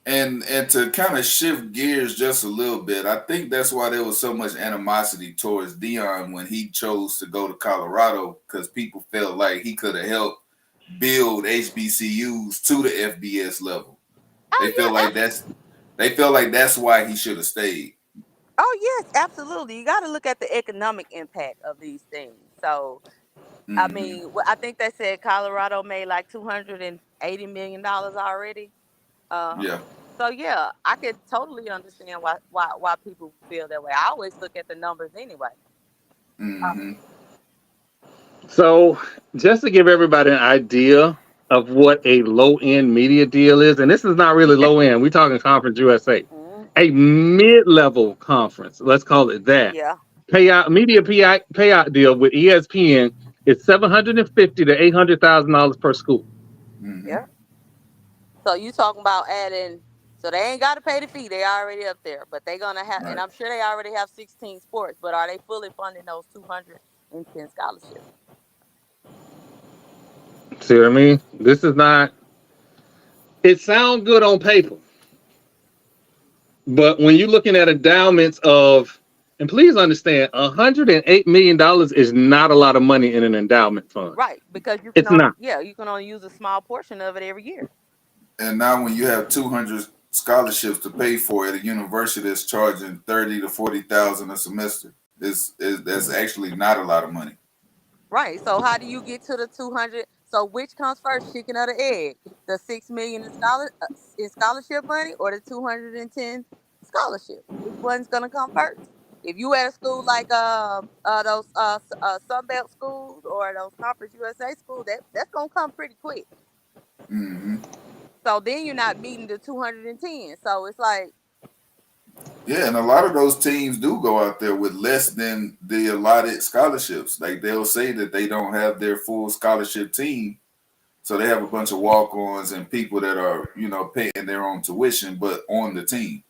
and to kind of shift gears just a little bit, I think that's why there was so much animosity towards Dion when he chose to go to Colorado, because people felt like he could have helped build HBCUs to the FBS level. They feel like that's why he should have stayed. Oh yes, absolutely. You got to look at the economic impact of these things. So, I mean, I think they said Colorado made like $280 million already. Yeah. So yeah, I could totally understand why people feel that way. I always look at the numbers anyway. So, just to give everybody an idea of what a low-end media deal is, and this is not really low-end. We're talking Conference USA, a mid-level conference. Let's call it that. Yeah. Payout deal with ESPN is $750,000 to $800,000 per school. Yeah. So you talking about adding? So they ain't got to pay the fee; they already up there. But they gonna have, and I'm sure they already have 16 sports. But are they fully funding those 210 scholarships? See what I mean? This is not. It sounds good on paper, but when you're looking at endowments of, and please understand, $108 million is not a lot of money in an endowment fund. Right, because you can only use a small portion of it every year. And now when you have 200 scholarships to pay for at a university that's charging 30 to 40,000 a semester, that's actually not a lot of money. Right. So how do you get to the 200? So which comes first, chicken or the egg? The $6 million in scholarship money, or the 210 scholarship? Which one's gonna come first? If you at a school like those Sunbelt schools or those Conference USA schools, that's gonna come pretty quick. So then you're not meeting the 210. So it's like, yeah, and a lot of those teams do go out there with less than the allotted scholarships. Like they'll say that they don't have their full scholarship team, so they have a bunch of walk-ons and people that are, paying their own tuition, but on the team.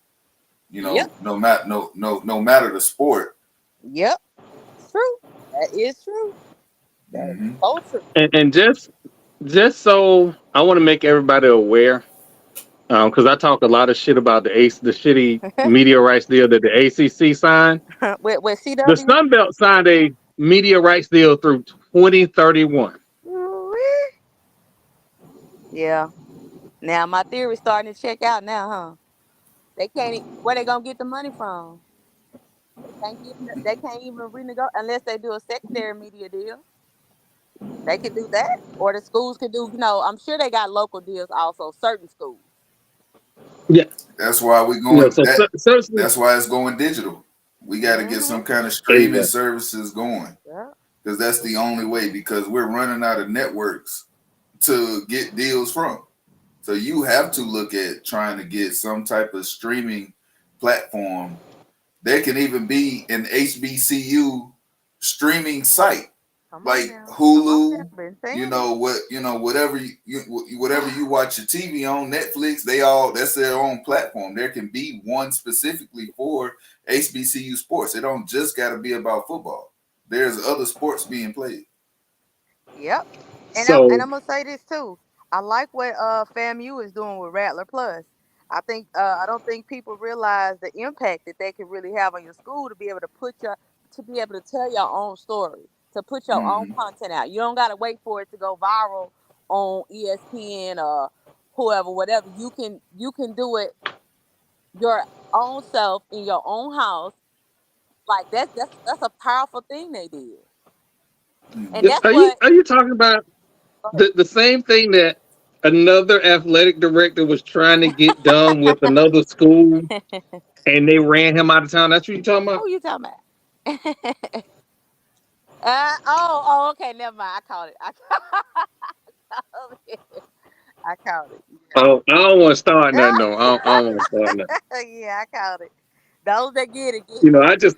No matter the sport. Yep, it's true. That is true. That's so true. And just so I want to make everybody aware, because I talk a lot of shit about the shitty media rights deal that the ACC signed. with CW? The Sun Belt signed a media rights deal through 2031. Yeah. Now my theory's starting to check out now, huh? They can't. Where they gonna get the money from? They can't even renegotiate unless they do a secondary media deal. They can do that, or the schools can do. I'm sure they got local deals also. Certain schools. Yeah. That's why we're going. That's why it's going digital. We got to get some kind of streaming services going. Yeah. Because that's the only way. Because we're running out of networks to get deals from. So you have to look at trying to get some type of streaming platform. There can even be an HBCU streaming site, like Hulu. Whatever you watch your TV on, Netflix. That's their own platform. There can be one specifically for HBCU sports. It don't just got to be about football. There's other sports being played. Yep. And I'm gonna say this too. I like what FAMU is doing with Rattler Plus. I don't think people realize the impact that they can really have on your school to be able to tell your own story, to put your own content out. You don't gotta wait for it to go viral on ESPN or whoever, whatever. You can do it your own self in your own house. Like that's a powerful thing they did, and that's Are you what. are you talking about Go the same thing that another athletic director was trying to get done with another school ahead. and they ran him out of town? That's what you talking about? Who you talking about? Okay, never mind. I caught it. Caught it. I caught it. Oh, I don't want to start Yeah. nothing. No, I don't want to start nothing. Yeah, I caught it. Those that get You it. know, I just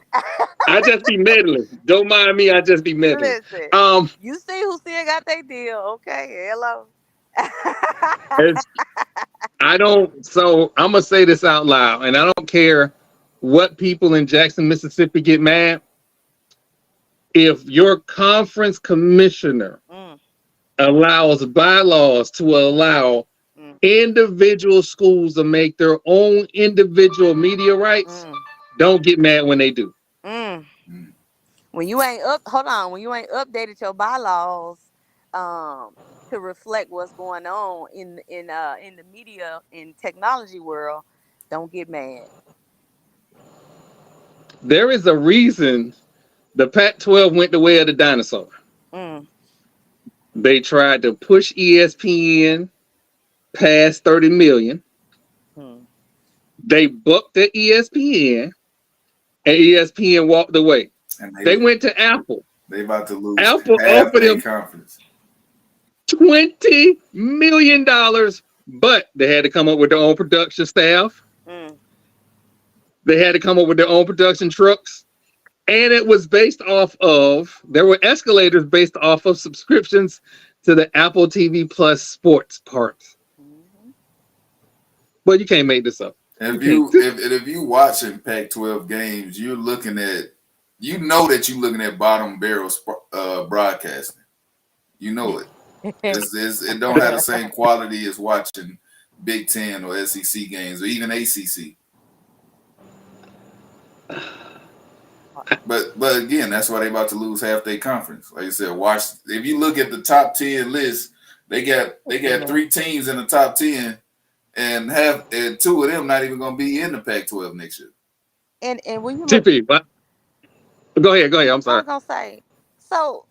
be meddling. Don't mind me. I just be meddling. Listen, Um, you see who still got their deal? Okay, hello. it's, I don't. So I'm gonna say this out loud, and I don't care what people in Jackson, Mississippi get mad. If your conference commissioner Mm, allows bylaws to allow mm, individual schools to make their own individual media rights, mm, don't get mad when they do. mm. When you ain't hold on. When you ain't updated your bylaws, um, to reflect what's going on in the media and technology world, don't get mad. There is a reason the Pac-12 went the way of the dinosaur. Mm, They tried to push ESPN past 30 million. mm, They booked at ESPN, and ESPN walked away. And They went to Apple. they about to lose Apple half offered their them conference. $20 million, but they had to come up with their own production staff. mm. They had to come up with their own production trucks. And it was based off of, there were escalators based off of subscriptions to the Apple TV Plus sports parts. Mhm. But you can't make this up. If you watching Pac-12 games, you're looking at, you know that you're looking at bottom barrel broadcasting. You know it. It don't have the same quality as watching Big Ten or SEC games or even ACC. But again, that's why they about to lose half their conference. Like I said, watch. If you look at the top 10 list, they got 3 teams in the top 10, and 2 of them not even going to be in the Pac-12 next year. And when you look, TP, but go ahead. I'm I was sorry. gonna say, so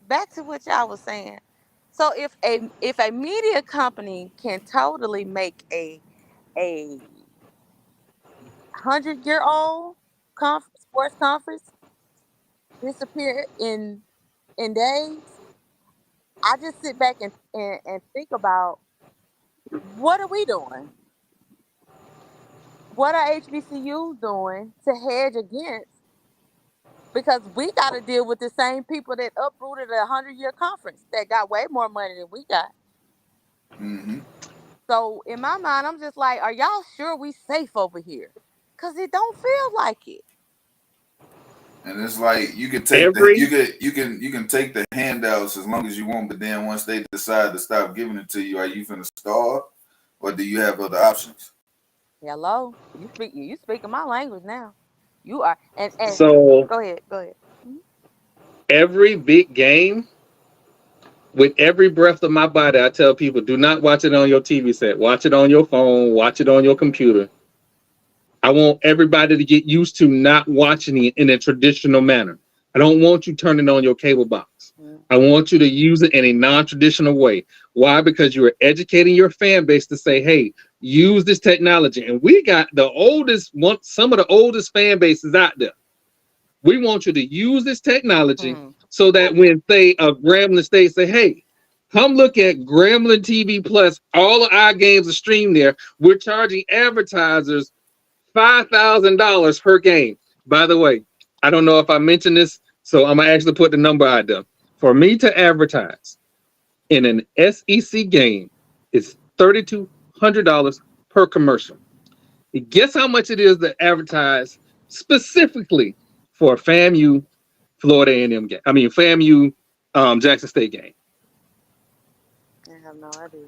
back to what y'all was saying. So if a media company can totally make a 100-year-old sports conference disappear in days, I just sit back and think about, what are we doing? What are HBCUs doing to hedge against? Because we got to deal with the same people that uprooted a 100-year conference that got way more money than we got. Mm-hmm. So in my mind, I'm just like, are y'all sure we safe over here? Cause it don't feel like it. And it's like you can take you can take the handouts as long as you want, but then once they decide to stop giving it to you, are you finna starve, or do you have other options? Hello, you speaking my language now. You are and So go ahead. Mhm. every big game, with every breath of my body, I tell people, do not watch it on your TV set. Watch it on your phone. Watch it on your computer. I want everybody to get used to not watching it in a traditional manner. I don't want you turning on your cable box. I want you to use it in a non-traditional way. Why? Because you are educating your fan base to say, hey, use this technology. And we got some of the oldest fan bases out there. We want you to use this technology so that when Grambling State say, hey, come look at Grambling TV Plus, all of our games are streamed there. We're charging advertisers $5,000 per game. By the way, I don't know if I mentioned this, so I'm gonna actually put the number out there. For me to advertise in an SEC game is $3,200 per commercial. Guess how much it is to advertise specifically for a FAMU Florida A&M game? I mean FAMU Jackson State game. I have no idea.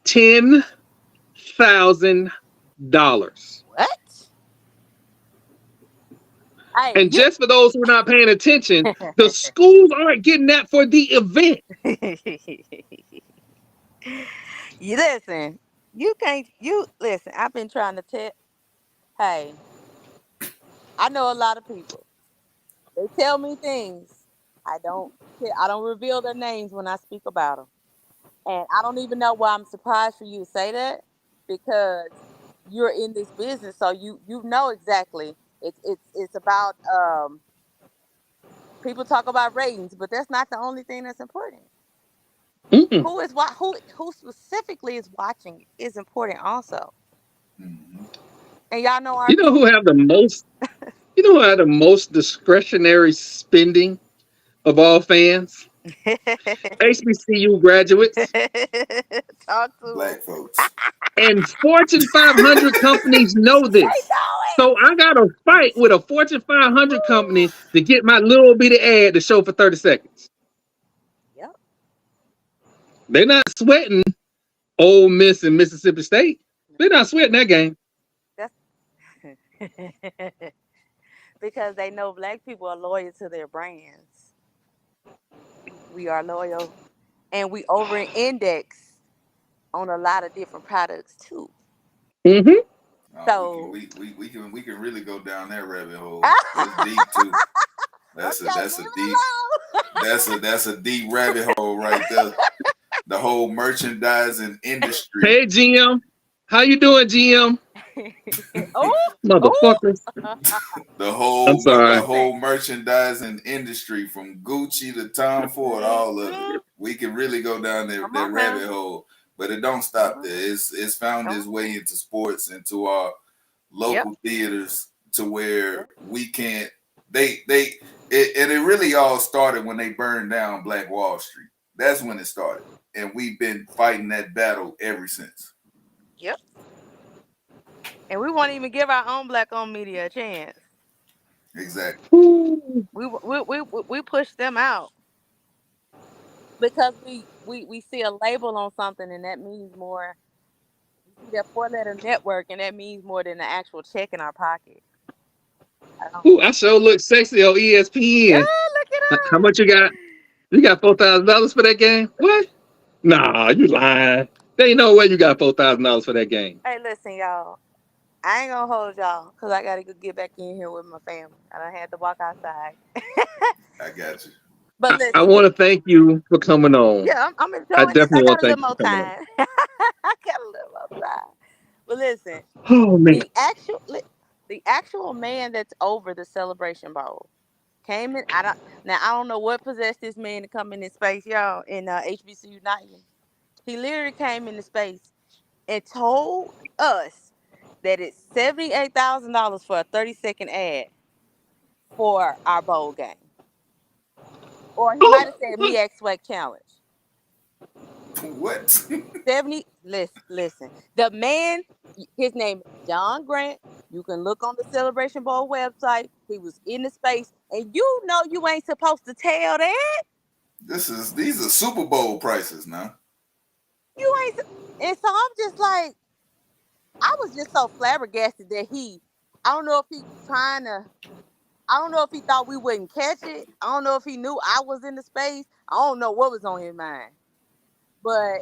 $10,000. What? Hey, And just for those who are not paying attention, the schools aren't getting that for the event. you listen. You can't. You listen. I've been trying to tell. Hey, I know a lot of people. They tell me things. I don't. I don't reveal their names when I speak about them, and I don't even know why I'm surprised for you to say that because you're in this business, so you know exactly. It's about people talk about ratings, but that's not the only thing that's important. Mm-mm. Who specifically is watching is important also. Mhm. And y'all know our You know who have the most? You know who have the most discretionary spending of all fans? HBCU graduates talk to Black folks. and Fortune 500 companies know them. They this. know So I got to fight with a Fortune 500 company it. to get my little bitty ad to show for 30 seconds. Yep. They're not sweating Ole Miss and Mississippi State. They're not sweating that game. That's because they know black people are loyal to their brands. We are loyal and we over index on a lot of different products too. Mm-hmm. So We can really go down that rabbit hole. It's deep too. That's okay, a leave deep that's a deep rabbit hole right there. The whole merchandising industry. Hey, GM. How you doing, GM? it alone. Oh, Motherfuckers. The I'm the sorry. whole merchandising industry from Gucci to Tom Ford, all of it. We can really go down come that on now. rabbit hole, but it don't Come stop on. there. It's found Come its on. way into sports, into our Yep. local theaters, to where Yep. we can't. And it really all started when they burned down Black Wall Street. That's when it started, and we've been fighting that battle ever since. Yep. And we won't even give our own black owned media a chance. Exactly. Ooh. We push them out because we see a label on something and that means more. We see that 4 letter network and that means more than the actual check in our pocket. I don't. Ooh, I sure look sexy on Yeah, ESPN. look at How much you got? You got $4,000 for that game? What? Nah, you lying. There ain't no way you got $4,000 for that game. hey, listen, y'all. I ain't gonna hold y'all because I gotta go get back in here with my family. I done had to walk outside. I got you. But I listen, want to thank you for coming on. yeah, I'm I enjoying this. I definitely want got a to thank little you more for coming on. time. I got a little more time. But listen, Oh man. the actual man that's over the Celebration Bowl came in. I don't know what possessed this man to come in this space, y'all, in HBCU United. He literally came into space and told us that it's $78,000 for a 30-second ad for our bowl game. Or he might Oh, have said me X SWAC challenge. What? 70 listen. The man, his name is John Grant. You can look on the Celebration Bowl website. He was in the space. And you know you ain't supposed to tell that. These are Super Bowl prices now. You ain't and so I'm just like, I was just so flabbergasted that I don't know if he trying to I don't know if he thought we wouldn't catch it. I don't know if he knew I was in the space. I don't know what was on his mind. But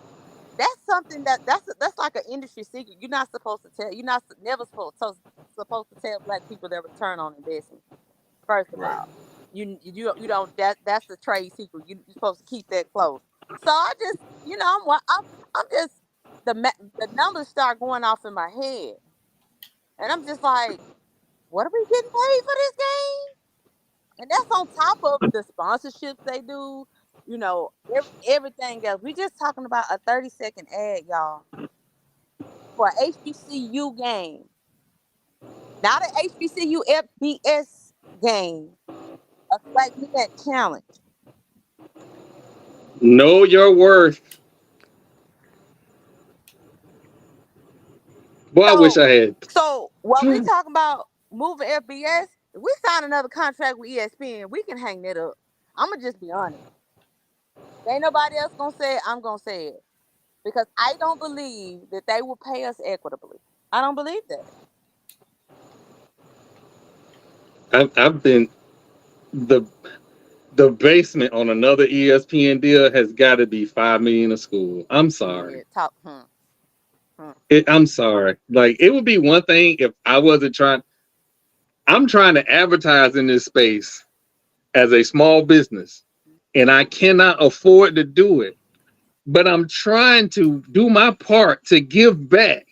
that's something that's like an industry secret. You're not supposed to tell. You're not never supposed to tell black people their return on investment. First of Right. all, you don't that's the trade secret. You're supposed to keep that close. So I just I'm just the numbers start going off in my head, and I'm just like, what are we getting paid for this game? And that's on top of the sponsorships they do. Everything else. We just talking about a 30-second ad, y'all, for a HBCU game, not an HBCU FBS game. A Swag Me That challenge. know your worth. Boy, I wish So, I had. so while we talking about moving FBS, if we sign another contract with ESPN, we can hang that up. I'm gonna just be honest. If ain't nobody else gonna say it. I'm gonna say it because I don't believe that they will pay us equitably. I don't believe that. I've been the the basement on another ESPN deal has got to be $5 million a school. I'm sorry. Yeah, talk. I'm sorry. Like, it would be one thing if I wasn't trying. I'm trying to advertise in this space as a small business, and I cannot afford to do it. But I'm trying to do my part to give back.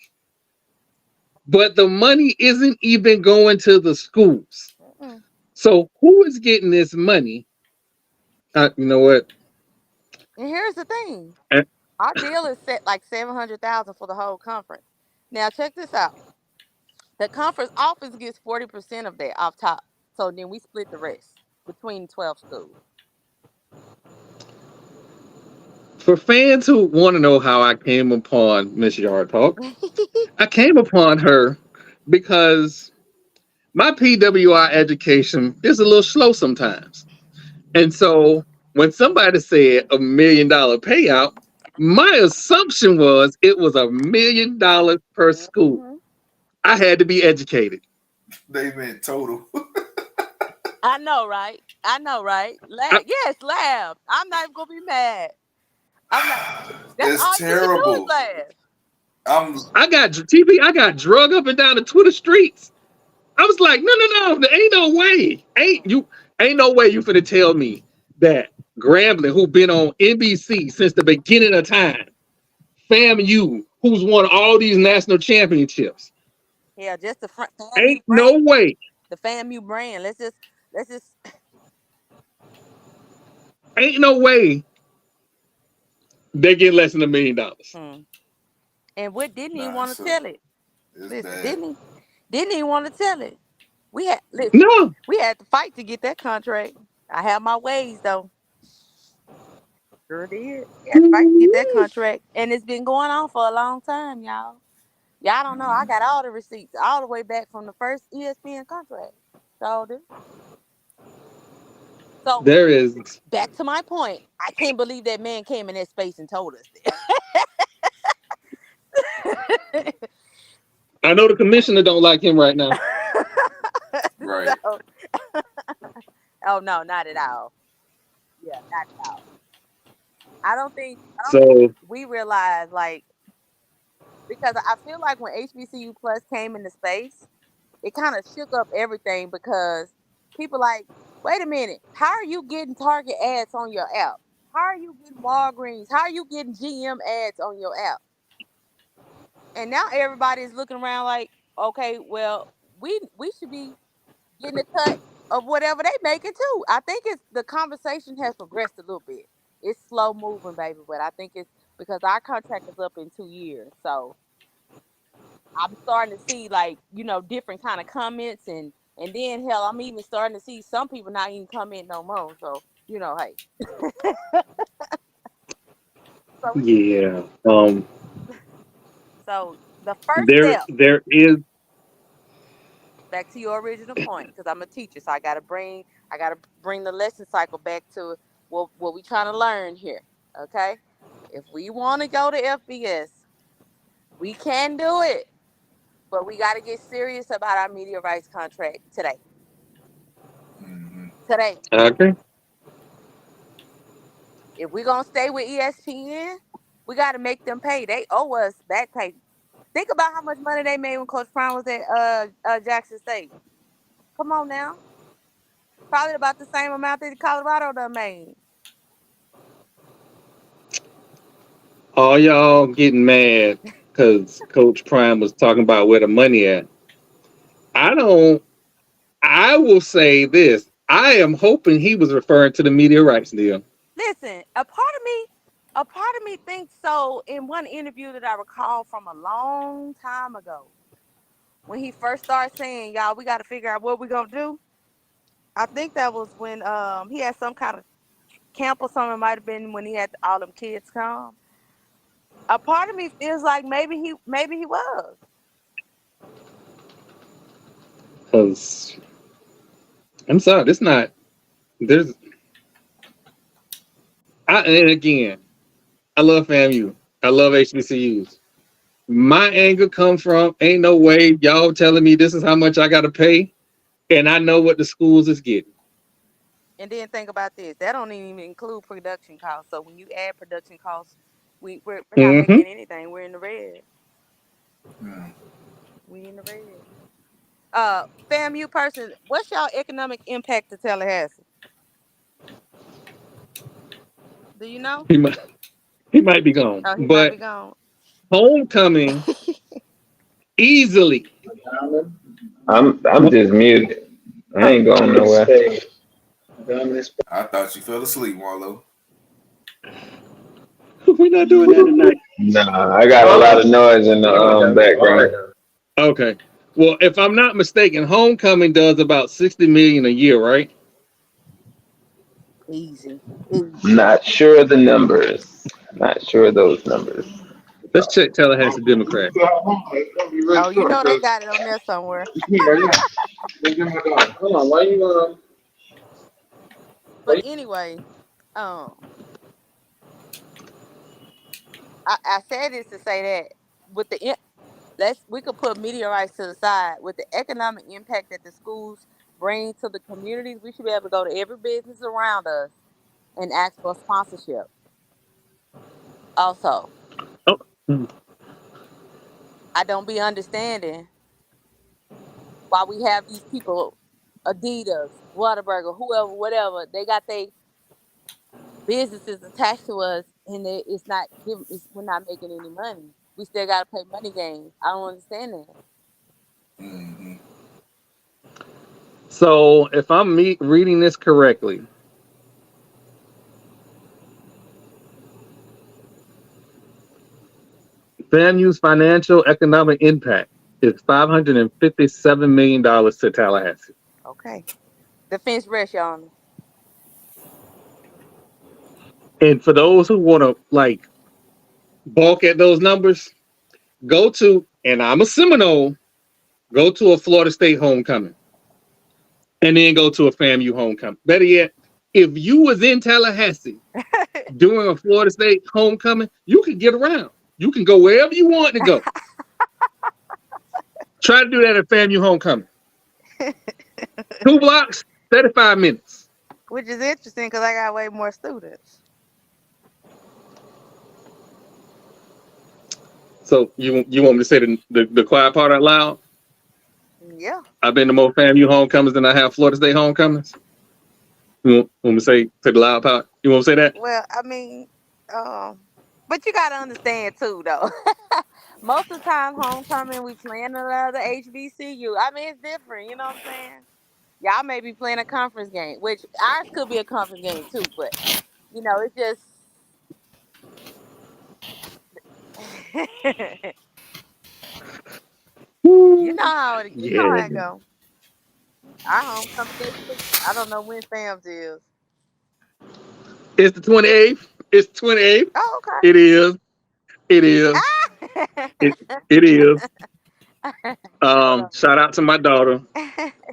But the money isn't even going to the schools. Mm-mm. So who is getting this money? You know what? And here's the thing. Uh, Our deal is set like 700,000 for the whole conference. Now check this out. The conference office gets 40% of that off top. So then we split the rest between 12 schools. For fans who want to know how I came upon Miss Yard Talk, I came upon her because my PWI education is a little slow sometimes. And so when somebody said $1 million payout, my assumption was it was $1 million per school. Mhm. I had to be educated. They meant total. I know, right? I know, right? I, Laugh. Yes, laugh. I'm not even gonna be mad. I'm not. That's It's all you can do is terrible. laugh. I'm I got TV. I got drug up and down the Twitter streets. I was like, no, there ain't no way. Ain't no way you finna tell me that Grambling, who been on NBC since the beginning of time, FAMU, who's won all these national championships, Yeah, just the FAMU ain't brand. no way, The FAMU brand. Let's just. ain't no way they get less than $1 million. Hmm. And what didn't he nah. want to So tell it? it's Listen, bad. didn't he want to tell it? Listen. No, We had to fight to get that contract. I have my ways though. Sure did. We had to fight to get that contract, and it's been going on for a long time, y'all. Y'all don't know. I got all the receipts, all the way back from the first ESPN contract. So, so there is. back to my point. I can't believe that man came in that space and told us that. I know the commissioner don't like him right now. Right. So, oh no, not at all. Yeah, not at all. I don't think So we realize like because I feel like when HBCU Plus came into space, it kind of shook up everything because people like, wait a minute, how are you getting Target ads on your app? How are you getting Walgreens? How are you getting GM ads on your app? And now everybody's looking around like, okay, well, we should be getting a cut of whatever they making too. I think it's the conversation has progressed a little bit. It's slow moving, baby, but I think it's because our contract is up in 2 years. So I'm starting to see like, different kind of comments and then hell, I'm even starting to see some people not even comment no more. So, hey. So we yeah, so the first there step, there is. back to your original point, because I'm a teacher, so I gotta bring the lesson cycle back to what we trying to learn here. Okay? If we want to go to FBS, we can do it. But we gotta get serious about our media rights contract today. Hmm. Today. Okay. If we're gonna stay with ESPN, we gotta make them pay. They owe us back pay. Think about how much money they made when Coach Prime was at Jackson State. Come on now. Probably about the same amount that Colorado done made. All y'all getting mad because Coach Prime was talking about where the money at. I don't. I will say this. I am hoping he was referring to the media rights deal. Listen, a part of me thinks so in one interview that I recall from a long time ago. When he first started saying, y'all, we gotta figure out what we're gonna do. I think that was when he had some kind of camp or something. It might have been when he had all them kids come. A part of me feels like maybe he was. Because I'm sorry, it's not. There's. And again, I love FAMU. I love HBCUs. My anger comes from ain't no way y'all telling me this is how much I got to pay, and I know what the schools is getting. And then think about this. That don't even include production costs. So when you add production costs, we're not Mm-hmm. making anything. We're in the red. We in the red. FAMU person, what's y'all economic impact to Tallahassee? Do you know? He might be gone, Oh, he might be but gone. homecoming easily. I'm just muted. I ain't going nowhere. I thought you fell asleep, Marlo. We're not doing that tonight. Nah, I got a lot of noise in the background. Okay. Well, if I'm not mistaken, homecoming does about 60 million a year, right? Easy. Not sure of the numbers. Not sure of those numbers. Let's check Tallahassee Democrat. Oh, you know they got it on there somewhere. Hold on, why you But anyway, I said this to say that with the we could put meteorites to the side. With the economic impact that the schools bring to the communities, we should be able to go to every business around us and ask for sponsorship. Also, Oh, I don't be understanding why we have these people, Adidas, Whataburger, whoever, whatever, they got their businesses attached to us, and we're not making any money. We still got to play money games. I don't understand that. Mm-hmm. so if I'm reading this correctly, FAMU's financial economic impact is $557 million to Tallahassee. Okay. Defense ratio on them. And for those who want to like balk at those numbers, go to, and I'm a Seminole, go to a Florida State homecoming. And then go to a FAMU homecoming. Better yet, if you was in Tallahassee during a Florida State homecoming, you could get around. You can go wherever you want to go. Try to do that at FAMU homecoming. 2 blocks, 35 minutes. Which is interesting because I got way more students. So you want me to say the quiet part out loud? Yeah. I've been to more FAMU homecomings than I have Florida State homecomings. You want me to say the loud part? You want to say that? Well, I mean, but you got to understand too, though. Most of the time, homecoming, we playing another HBCU. I mean, it's different. You know what I'm saying? Y'all may be playing a conference game, which ours could be a conference game too, but you know, it's just you know how it go. Our homecoming day too. I don't know when FAM's is. It's the 28th. It's 28th. Oh, okay. It is. It is. it is. Shout out to my daughter.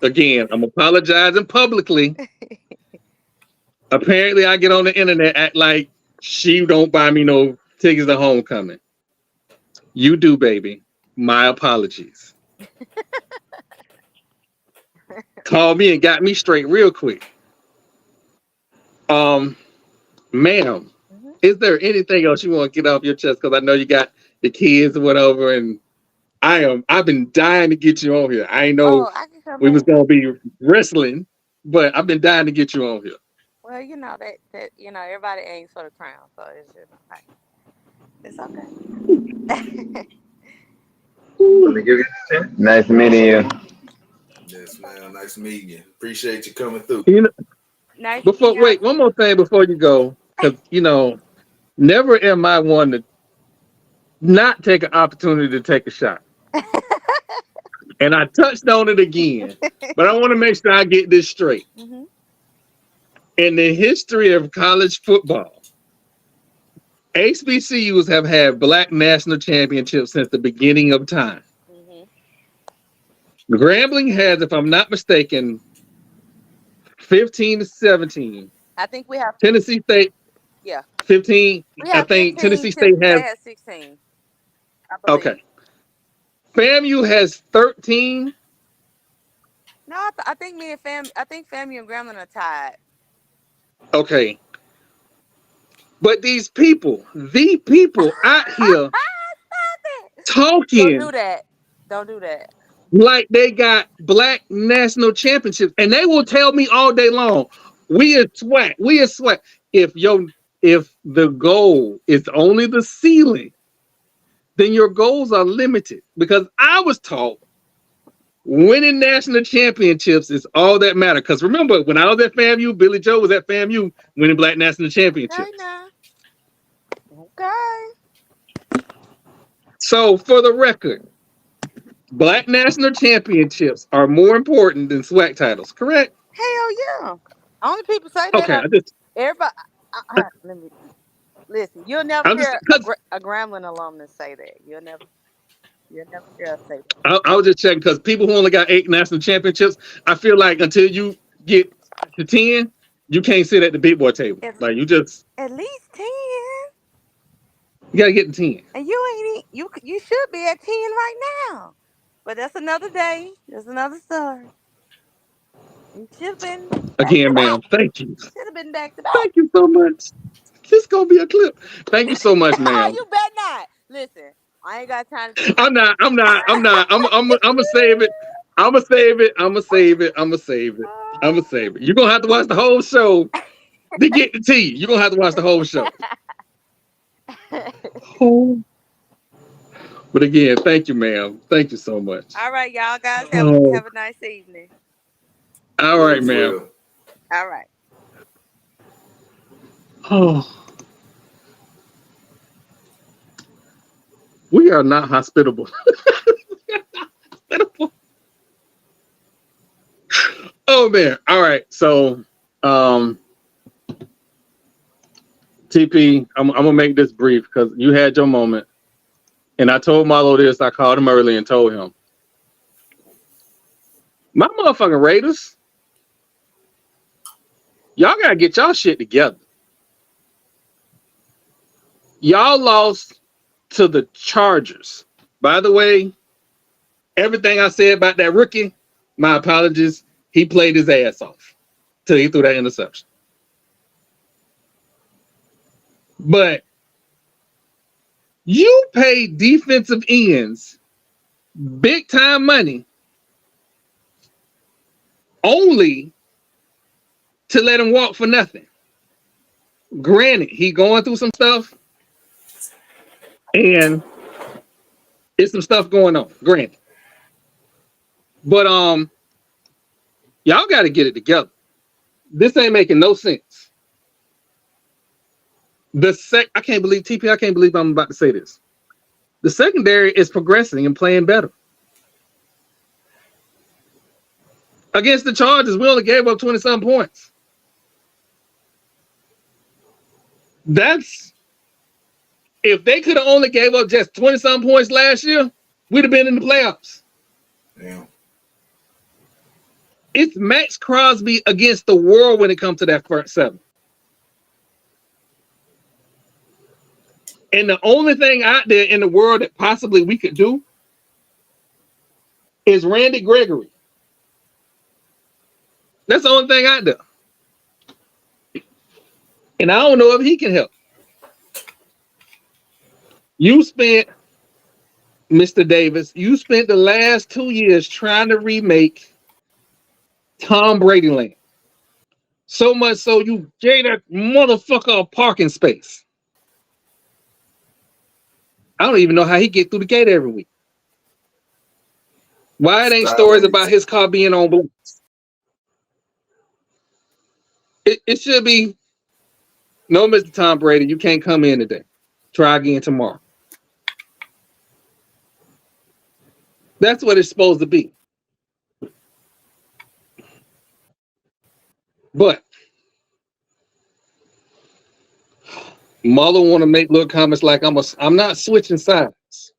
Again, I'm apologizing publicly. Apparently, I get on the internet act like she don't buy me no tickets to homecoming. You do, baby. My apologies. Called me and got me straight real quick. Ma'am, is there anything else you want to get off your chest? Because I know you got the kids or whatever, and I've been dying to get you on here. I know we was gonna be wrestling, but I've been dying to get you on here. Well, you know that you know everybody aims for the crown, so it's just like it's okay. Nice meeting you. Yes, man. Nice meeting you. Appreciate you coming through. You know, wait, one more thing before you go, because you know, never am I one to not take an opportunity to take a shot. And I touched on it again, but I want to make sure I get this straight. Mm-hmm. In the history of college football, HBCUs have had black national championships since the beginning of time. Mm-hmm. Grambling has, if I'm not mistaken, 15 to 17. I think we have Tennessee State. Yeah. 15. I think 15, Tennessee State has 16. Okay. FAMU has 13. No, I think FAMU and Grambling are tied. Okay. But the people out here Don't talking do that. Don't do that. like they got black national championships, and they will tell me all day long, we are SWAC, we are SWAC. If the goal is only the ceiling, then your goals are limited. Because I was taught winning national championships is all that matters. Because remember, when I was at FAMU, Billy Joe was at FAMU winning black national Okay, championships. now. Okay. So for the record, black national championships are more important than SWAC titles, correct? Hell yeah. Only people say that Okay, are everybody. Let me listen. You'll never I'm just hear because a Grambling alumnus say that. You'll never hear us say that. I was just checking because people who only got 8 national championships, I feel like until you get to 10, you can't sit at the big boy table. Like you At least 10. gotta get to 10. And you should be at 10 right now. But that's another day. That's another story. You should have been back to Again, back. ma'am, thank you. Should have been back to back. Thank you so much. This gonna be a clip. Thank you so much, ma'am. You bet not. Listen, I ain't got time to. I'm not. I'm gonna save it. I'm gonna save it. I'm gonna save it. I'm gonna save it. I'm gonna save it. You're gonna have to watch the whole show to get the tea. You're gonna have to watch the whole show. Oh. But again, thank you, ma'am. Thank you so much. All right, y'all guys have a nice evening. All right, ma'am. All right. Oh. We are not hospitable. Oh man. All right. So TP, I'm gonna make this brief because you had your moment. And I told Marlo this. I called him early and told him. My motherfucking Raiders, y'all gotta get y'all shit together. Y'all lost to the Chargers. By the way, everything I said about that rookie, my apologies. He played his ass off till he threw that interception. But you pay defensive ends big time money only to let him walk for nothing. Granted, he going through some stuff and it's some stuff going on. Granted. But y'all got to get it together. This ain't making no sense. I can't believe TP. I can't believe I'm about to say this. The secondary is progressing and playing better. Against the Chargers, we only gave up 20-something points. That's if they could have only gave up just 20-something points last year, we'd have been in the playoffs. Damn. It's Max Crosby against the world when it comes to that front seven. And the only thing out there in the world that possibly we could do is Randy Gregory. That's the only thing out there. And I don't know if he can help. You spent, Mr. Davis, you spent the last 2 years trying to remake Tom Brady Land. So much so you gave that motherfucker a parking space. I don't even know how he get through the gate every week. Why it ain't stories about his car being on blinks? It should be, no, Mr. Tom Brady, you can't come in today. Try again tomorrow. That's what it's supposed to be. But Marlo want to make little comments like I'm not switching sides.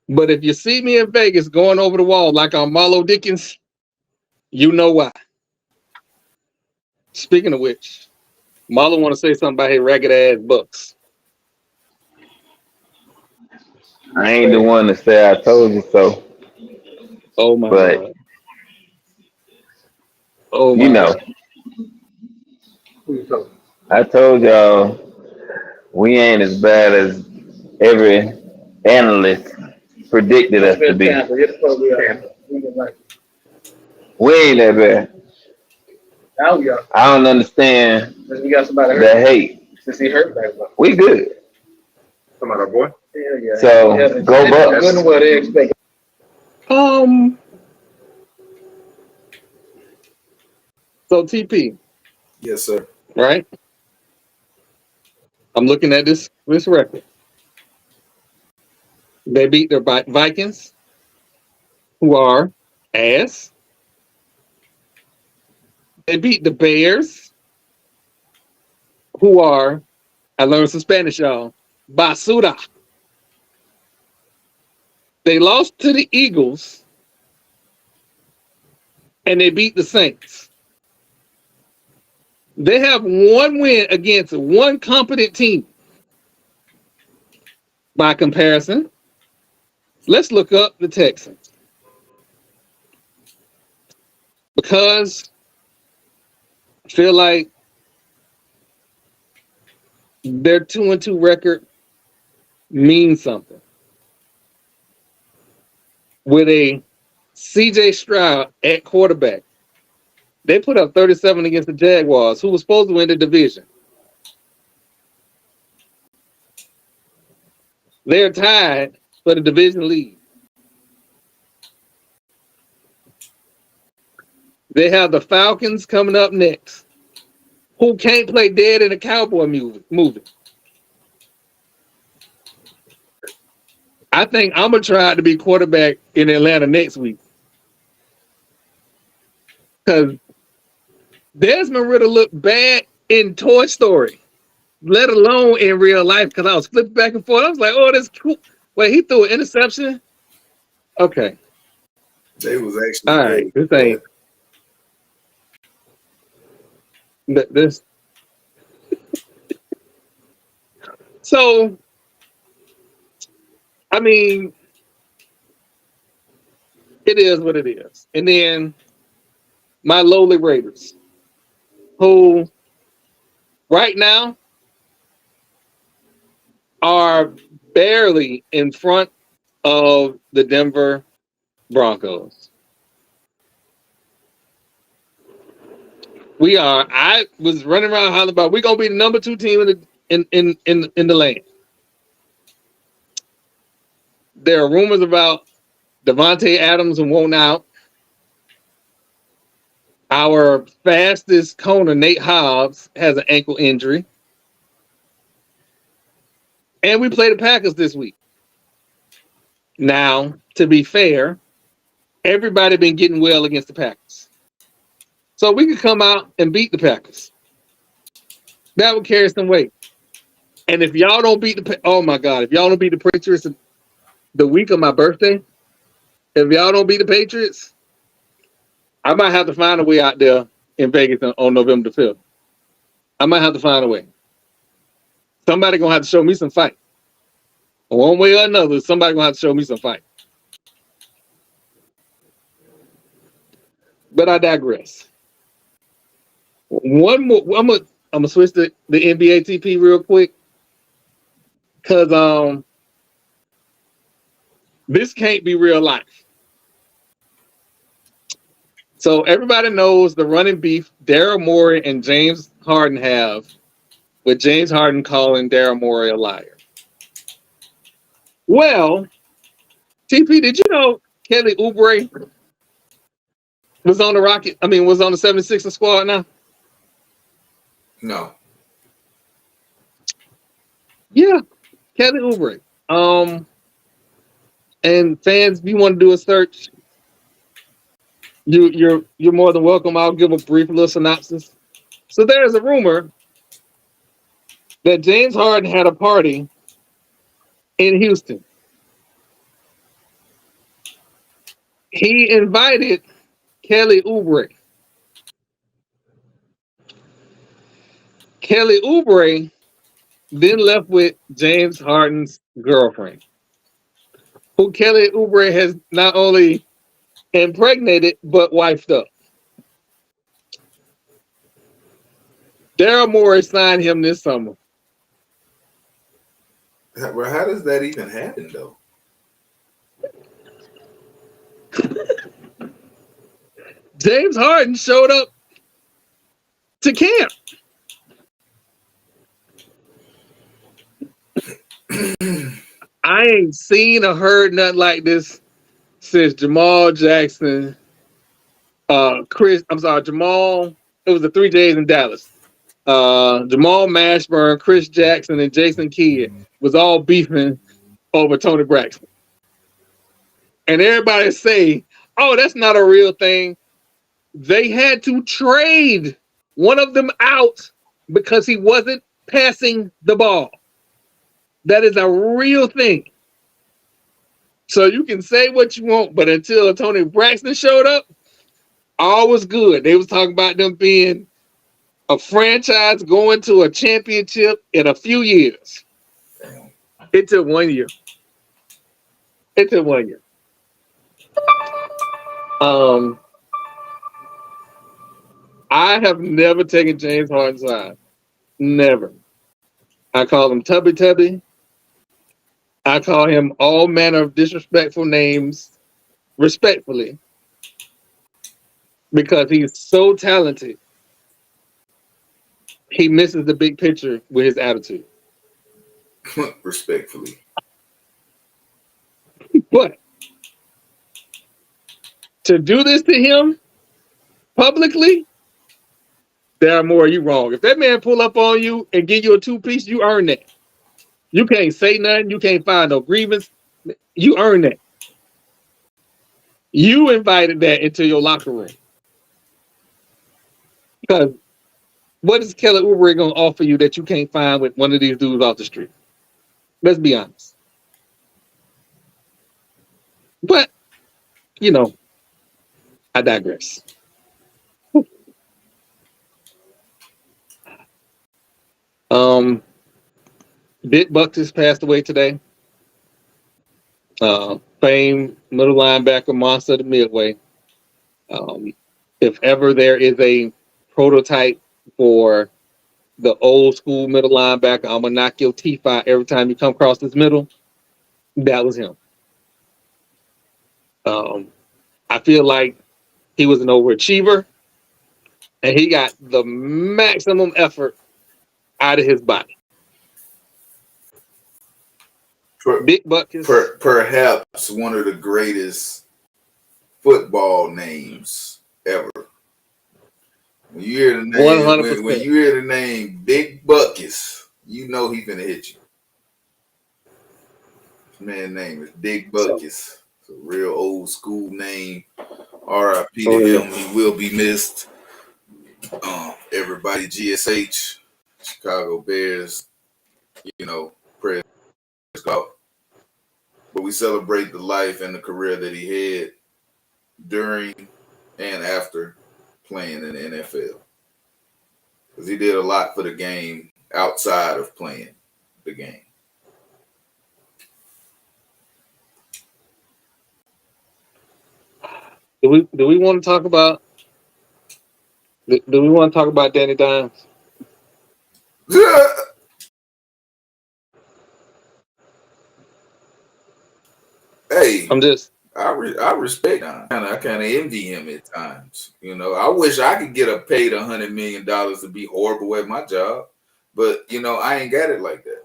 But if you see me in Vegas going over the wall like I'm Marlo Dickens, you know why. Speaking of which, Marlo want to say something about his ragged ass Bucks. I ain't the one to say I told you so. Oh my God. Oh my God. I told y'all we ain't as bad as every analysts predicted us to be. We ain't that bad. Now we are. I don't understand We got somebody hurt. the hate. Since he hurt back. We good. Come on, our boy. Yeah. So go Bucks. Good what they expect. So TP, Yes, sir. right? I'm looking at this record. They beat their Vikings, who are ass. They beat the Bears, who are, I learned some Spanish, y'all, basura. They lost to the Eagles, and they beat the Saints. They have one win against one competent team. By comparison, let's look up the Texans. Because I feel like their 2-2 record means something. With a CJ Stroud at quarterback, they put up 37 against the Jaguars, who was supposed to win the division. They're tied for the division lead. They have the Falcons coming up next, who can't play dead in a cowboy movie. I think I'm going to try to be quarterback in Atlanta next week. Because Desmond Ritter looked bad in Toy Story, let alone in real life, because I was flipping back and forth. I was like, oh, that's cool. Wait, he threw an interception? Okay. They was actually all right. This ain't. This. So, I mean, it is what it is. And then my lowly Raiders, who right now are barely in front of the Denver Broncos. I was running around hollering about we're gonna be the number 2 team in the land. There are rumors about Devontae Adams and won't out. Our fastest corner, Nate Hobbs, has an ankle injury. And we play the Packers this week. Now, to be fair, everybody been getting well against the Packers. So we could come out and beat the Packers. That would carry some weight. And if y'all don't beat if y'all don't beat the Patriots the week of my birthday, if y'all don't beat the Patriots, I might have to find a way out there in Vegas on November the 5th. I might have to find a way. Somebody gonna have to show me some fight. One way or another, somebody gonna have to show me some fight. But I digress. One more. I'm gonna switch to the NBA TP real quick, because this can't be real life. So everybody knows the running beef Daryl Morey and James Harden have, with James Harden calling Daryl Morey a liar. Well, TP, did you know Kelly Oubre was on the was on the 76ers squad now? No. Yeah, Kelly Oubre. And fans, if you want to do a search, you're more than welcome. I'll give a brief little synopsis. So there's a rumor that James Harden had a party in Houston. He invited Kelly Oubre. Kelly Oubre then left with James Harden's girlfriend, who Kelly Oubre has not only impregnated, but wifed up. Daryl Morey signed him this summer. How does that even happen, though? James Harden showed up to camp. I ain't seen or heard nothing like this since Jamal Jackson, Jamal. It was the 3 J's in Dallas. Jamal Mashburn, Chris Jackson, and Jason Kidd was all beefing over Tony Braxton. And everybody say, oh, that's not a real thing. They had to trade one of them out because he wasn't passing the ball. That is a real thing. So you can say what you want, but until Tony Braxton showed up, all was good. They was talking about them being a franchise going to a championship in a few years. It took 1 year. It took 1 year. I have never taken James Harden's side. Never. I call him Tubby Tubby. I call him all manner of disrespectful names, respectfully, because he's so talented. He misses the big picture with his attitude. Respectfully. But to do this to him publicly, there are more you wrong. If that man pull up on you and give you a 2-piece, you earn that. You can't say nothing. You can't find no grievance. You earn that. You invited that into your locker room. Because what is Kelly Oubre going to offer you that you can't find with one of these dudes off the street? Let's be honest. But, I digress. Dick Buckus passed away today. Famed middle linebacker, monster of the Midway. If ever there is a prototype for the old school middle linebacker, I'm gonna knock your teeth out every time you come across this middle, that was him. I feel like he was an overachiever, and he got the maximum effort out of his body. Big Buckus. Perhaps one of the greatest football names ever. When you hear the name, 100%. when you hear the name Big Buckus, you know he's gonna hit you. His man's name is Big Buckus. It's a real old school name. R.I.P. to him. He will be missed. Everybody, GSH, Chicago Bears, praise God. But we celebrate the life and the career that he had during and after playing in the NFL. Because he did a lot for the game outside of playing the game. Do we want to talk about Danny Dimes? Hey, I respect him. I kind of envy him at times. I wish I could get paid $100 million to be horrible at my job, but I ain't got it like that.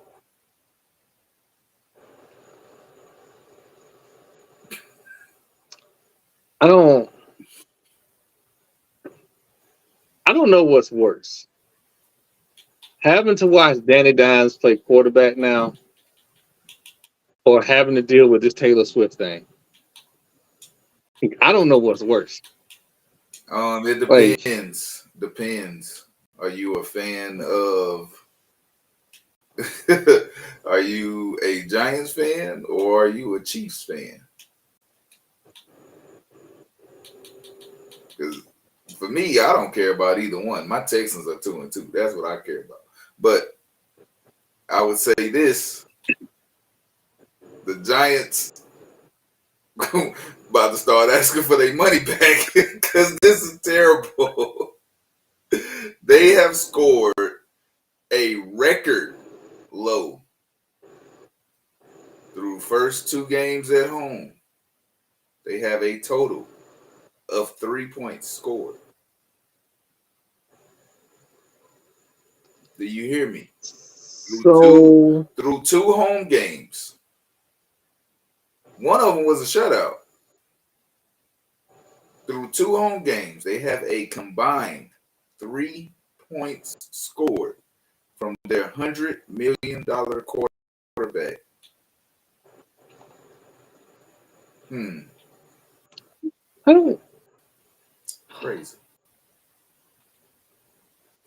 I don't know what's worse. Having to watch Danny Dimes play quarterback now, or having to deal with this Taylor Swift thing. I don't know what's worse. It depends. Depends. Are you a fan of? Are you a Giants fan or are you a Chiefs fan? Because for me, I don't care about either one. My Texans are 2-2. That's what I care about. But I would say this: the Giants about to start asking for their money back because this is terrible. They have scored a record low Through first 2 games at home, they have a total of 3 points scored. Do you hear me? Through 2 home games. One of them was a shutout. Through 2 home games, they have a combined 3 points scored from their $100 million quarterback. I don't. Crazy.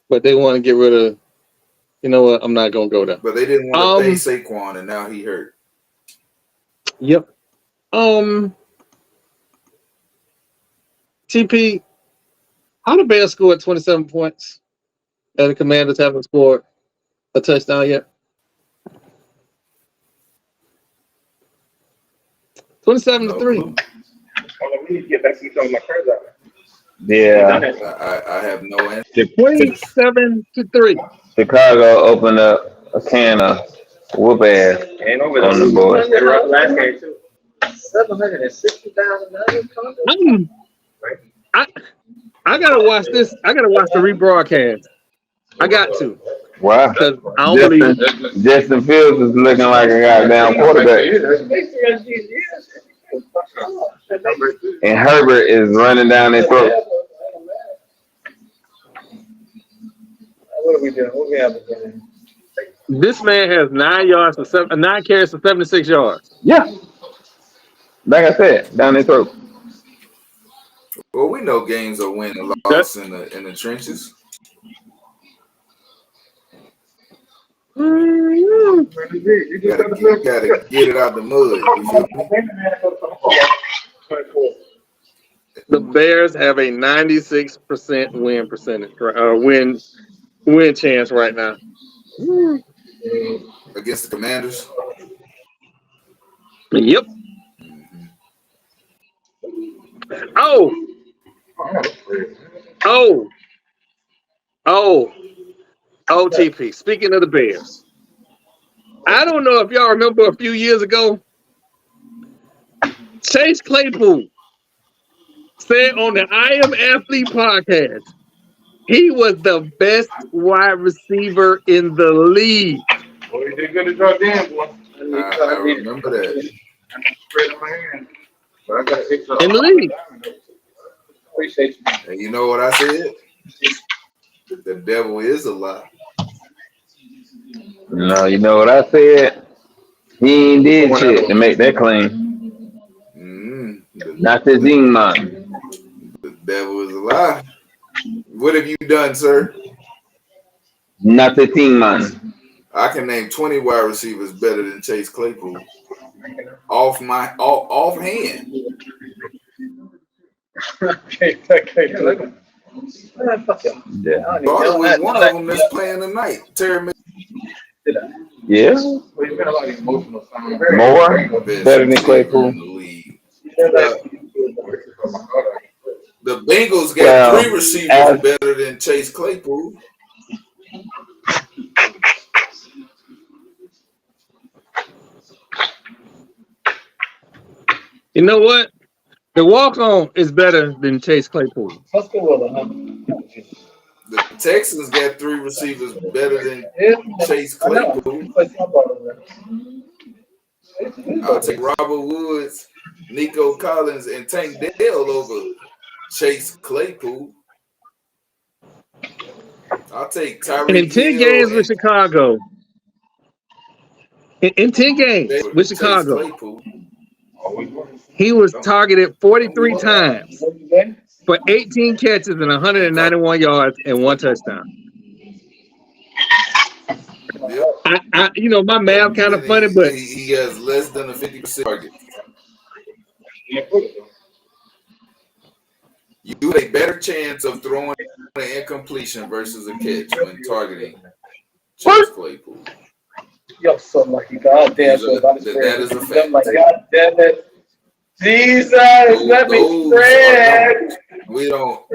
But they want to get rid of. You know what? I'm not gonna go there. But they didn't want to pay Saquon, and now he hurt. Yep. TP, how the Bears scored 27 points, and the Commanders haven't scored a touchdown yet? 27-3. We need to get back to some of my friends out. Yeah. I have no answer. 27-3. Chicago opened up a can of whoop ass Ain't over on the board. They were up last game too. $760,000. I gotta watch this. I gotta watch the rebroadcast. I got to. Wow. Because I don't believe Justin Fields is looking like a goddamn quarterback. And Herbert is running down their throat. What are we doing? What we have? this man has 9 carries for 76 yards. Yeah. Like I said, down their throat. Well, we know games are win and loss in the trenches. You gotta get it out the mud. You feel me? The Bears have a 96% win percentage, win chance right now. Against the Commanders. Yep. Oh, TP. Speaking of the Bears, I don't know if y'all remember a few years ago, Chase Claypool said on the I Am Athlete podcast, he was the best wide receiver in the league. Boy, you did good at your damn boy. I remember that. In the league. Appreciate you. And you know what I said? The devil is a lie. No, you know what I said? He ain't did shit to make that claim. Not the Z-Man. The devil is a lie. What have you done, sir? Not the team man. I can name 20 wide receivers better than Chase Claypool. Off hand. Yeah. Barter was one of them that's playing tonight. Terry Yeah. More better than Claypool. The Bengals got 3 receivers better than Chase Claypool. You know what? The walk-on is better than Chase Claypool. The Texans got 3 receivers better than Chase Claypool. I'll take Robert Woods, Nico Collins, and Tank Dell over Chase Claypool. I'll take Tyreek In 10 games with Chicago. In 10 games with Chicago, he was targeted 43 times for 18 catches and 191 yards and 1 touchdown. Yep. My math kind of funny, but he has less than a 50% target. You have a better chance of throwing an incompletion versus a catch when targeting Chase Claypool. Yo, so lucky. Goddamn. That is a fact. Like, God damn it. Jesus, let me spread. We don't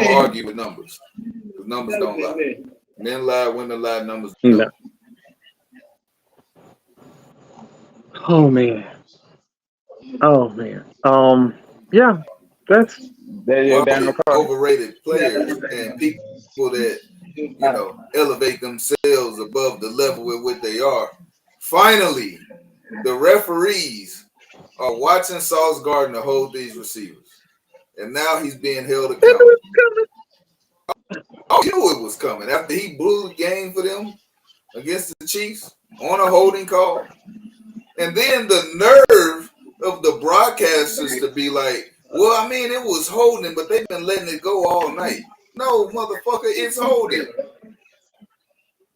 argue with numbers. Because numbers don't lie. Men lie, women lie, numbers don't. Oh man. Oh man. Yeah, that's They're down the card. Overrated players and people that elevate themselves above the level with what they are. Finally, the referees are watching Sauce Gardner hold these receivers, and now he's being held accountable. Oh, you knew it was coming after he blew the game for them against the Chiefs on a holding call, and then the nerve of the broadcasters to be like, "Well, I mean, it was holding, but they've been letting it go all night." No, motherfucker, it's holding.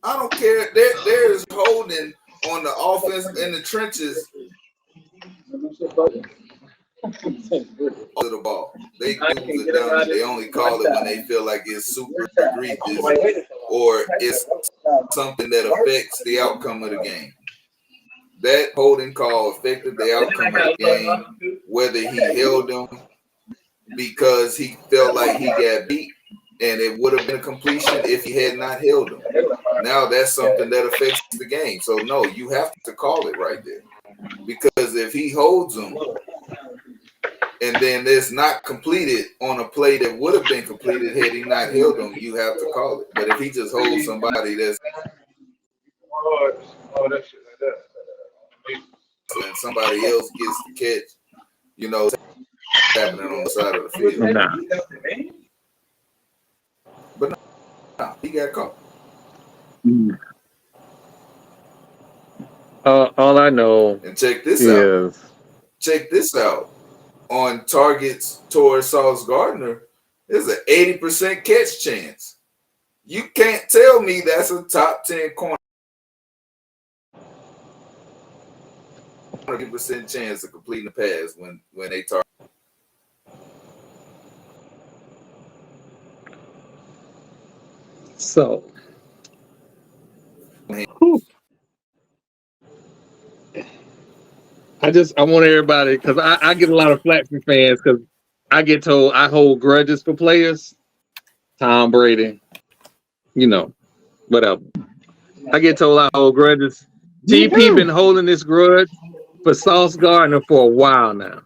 I don't care. There's holding on the offense in the trenches of the ball. They do it down. They only call it when they feel like it's super egregious or it's something that affects the outcome of the game. That holding call affected the outcome of the game, whether he held them because he felt like he got beat and it would have been a completion if he had not held them. Now that's something that affects the game. So no, you have to call it right there. Because if he holds them and then it's not completed on a play that would have been completed had he not held them, you have to call it. But if he just holds somebody that's and somebody else gets the catch, it's happening on the side of the field. nah. But no, he got caught. All I know And check this out. Check this out. On targets towards Sauce Gardner, there's an 80% catch chance. You can't tell me that's a top 10 corner. 100% chance of completing the pass when they target. So, I want everybody, because I get a lot of flack from fans because I get told I hold grudges for players. Tom Brady, whatever. I get told I hold grudges. TP been holding this grudge for Sauce Gardner for a while now.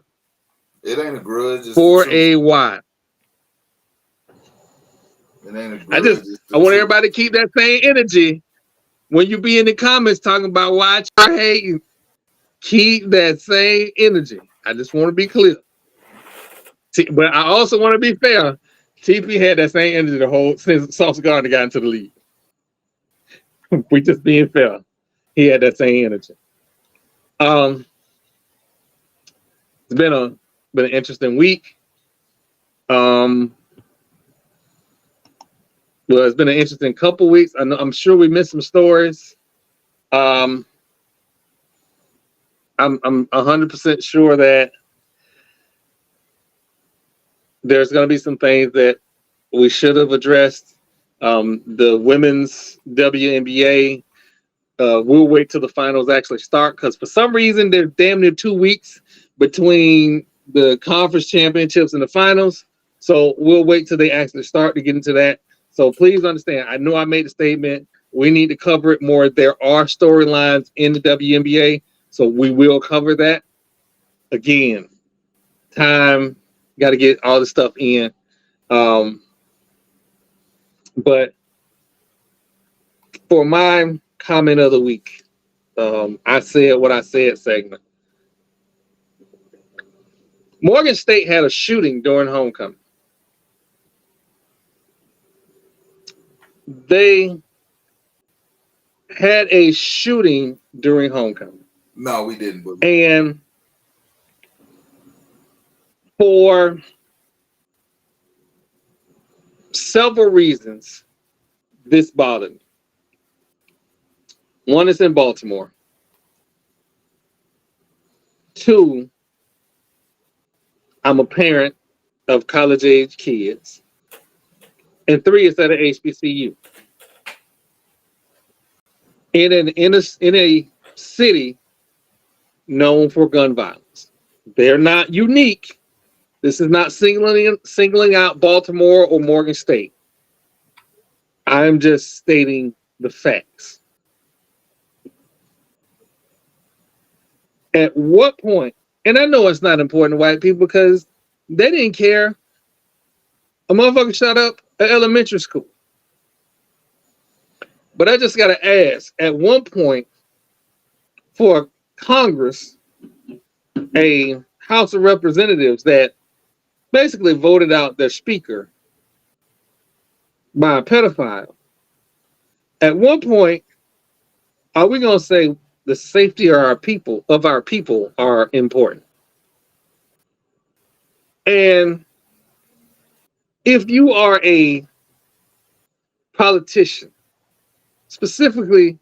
It ain't a grudge. For a while. It ain't a grudge. I want everybody to keep that same energy when you be in the comments talking about why you're hating. Keep that same energy. I just want to be clear. But I also want to be fair. TP had that same energy the whole since Sauce Gardner got into the league. We just being fair. He had that same energy. It's been an interesting week. Well, it's been an interesting couple weeks. I'm sure we missed some stories. I'm 100% sure that there's going to be some things that we should have addressed. The women's WNBA, we'll wait till the finals actually start because for some reason there's damn near 2 weeks between the conference championships and the finals. So we'll wait till they actually start to get into that. So please understand, I know I made a statement. We need to cover it more. There are storylines in the WNBA, so we will cover that. Again, time, got to get all the stuff in. But for my comment of the week, I said what I said segment. Morgan State had a shooting during homecoming. They had a shooting during homecoming. No, we didn't. And for several reasons, this bothered me. One is in Baltimore. 2, I'm a parent of college-age kids. And 3, it's at an HBCU. In a city known for gun violence. They're not unique. This is not singling out Baltimore or Morgan State. I'm just stating the facts. At what point, and I know it's not important to white people because they didn't care. A motherfucker shut up at elementary school. But I just got to ask, at one point, for Congress, a House of Representatives that basically voted out their speaker by a pedophile, at one point, are we going to say the safety of our people are important? And if you are a politician, specifically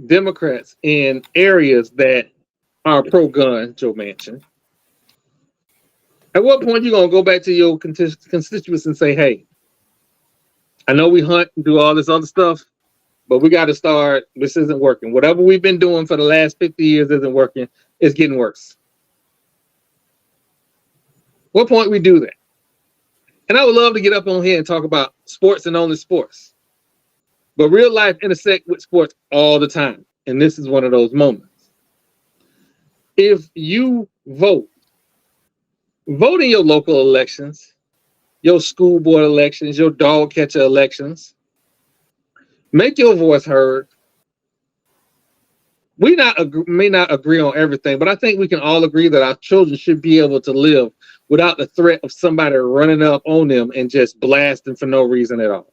Democrats in areas that are pro-gun, Joe Manchin, at what point you going to go back to your constituents and say, hey, I know we hunt and do all this other stuff, but we got to start, this isn't working. Whatever we've been doing for the last 50 years isn't working. It's getting worse. What point we do that? And I would love to get up on here and talk about sports and only sports. But real life intersect with sports all the time. And this is one of those moments. If you vote in your local elections, your school board elections, your dog catcher elections, make your voice heard. We may not agree on everything, but I think we can all agree that our children should be able to live without the threat of somebody running up on them and just blasting for no reason at all.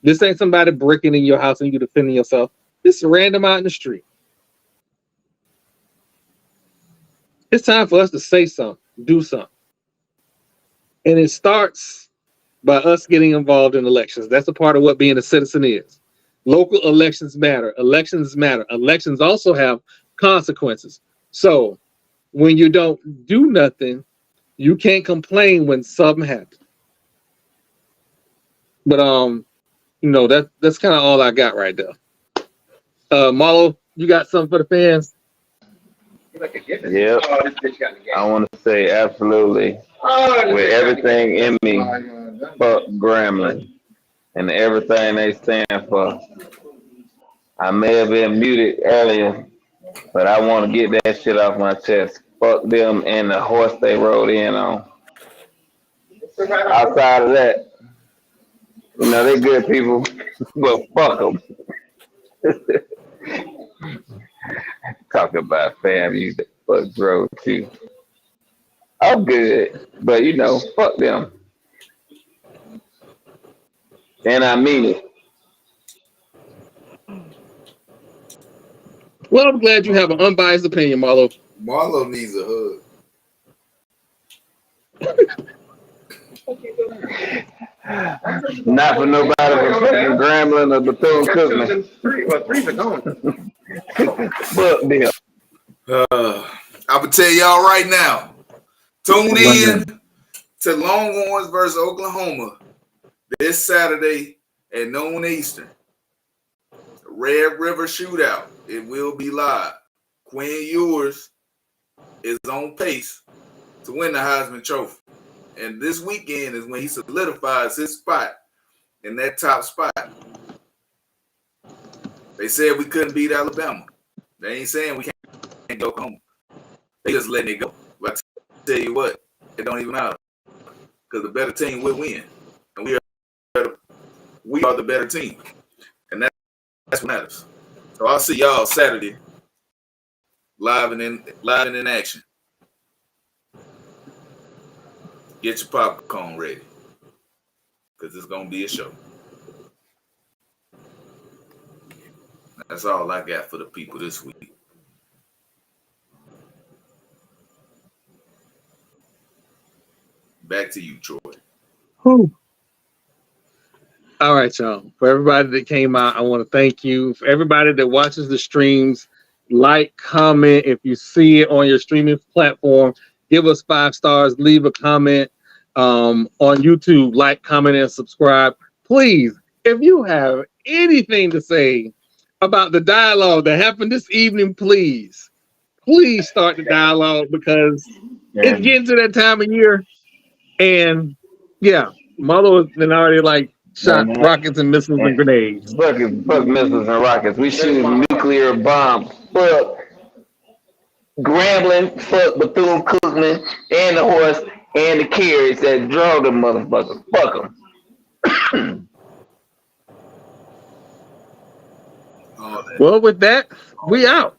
This ain't somebody breaking in your house and you defending yourself. This is random out in the street. It's time for us to say something, do something. And it starts by us getting involved in elections. That's a part of what being a citizen is. Local elections matter. Elections matter. Elections also have consequences. So when you don't do nothing, you can't complain when something happens. But that's kind of all I got right there. Marlo, you got something for the fans? Yep. I want to say absolutely with everything in me, fuck Gremlin and everything they stand for. I may have been muted earlier, but I want to get that shit off my chest. Fuck them and the horse they rode in on. Outside of that, they good people, but fuck them. Talk about family that fuck drove too. I'm good, but fuck them. And I mean it. Well, I'm glad you have an unbiased opinion, Marlo. Marlo needs a hug. Not for nobody but fucking Grambling or Bethune-Cookman. Three's are gone. Fuck them. I will tell y'all right now. Tune in to Longhorns versus Oklahoma this Saturday at noon Eastern. Red River Shootout. It will be live. Quinn Ewers is on pace to win the Heisman Trophy. And this weekend is when he solidifies his spot in that top spot. They said we couldn't beat Alabama. They ain't saying we can't go home. They just letting it go. But I tell you what, it don't even matter. Because the better team will win. And we are the better team. And that's what matters. So I'll see y'all Saturday live and in action. Get your popcorn ready. Because it's going to be a show. That's all I got for the people this week. Back to you, Troy. Whew. All right, y'all. For everybody that came out, I want to thank you. For everybody that watches the streams, like, comment. If you see it on your streaming platform, give us 5 stars. Leave a comment on YouTube. Like, comment, and subscribe. Please, if you have anything to say about the dialogue that happened this evening, please start the dialogue because it's getting to that time of year. And yeah, Marlo has been already shot rockets and missiles and grenades. Fuck missiles and rockets. We shoot nuclear bombs. Fuck Grambling, fuck Bethune-Cookman, and the horse, and the carriage that drove the motherfucker. Fuck them. All that. Well, with that, we out.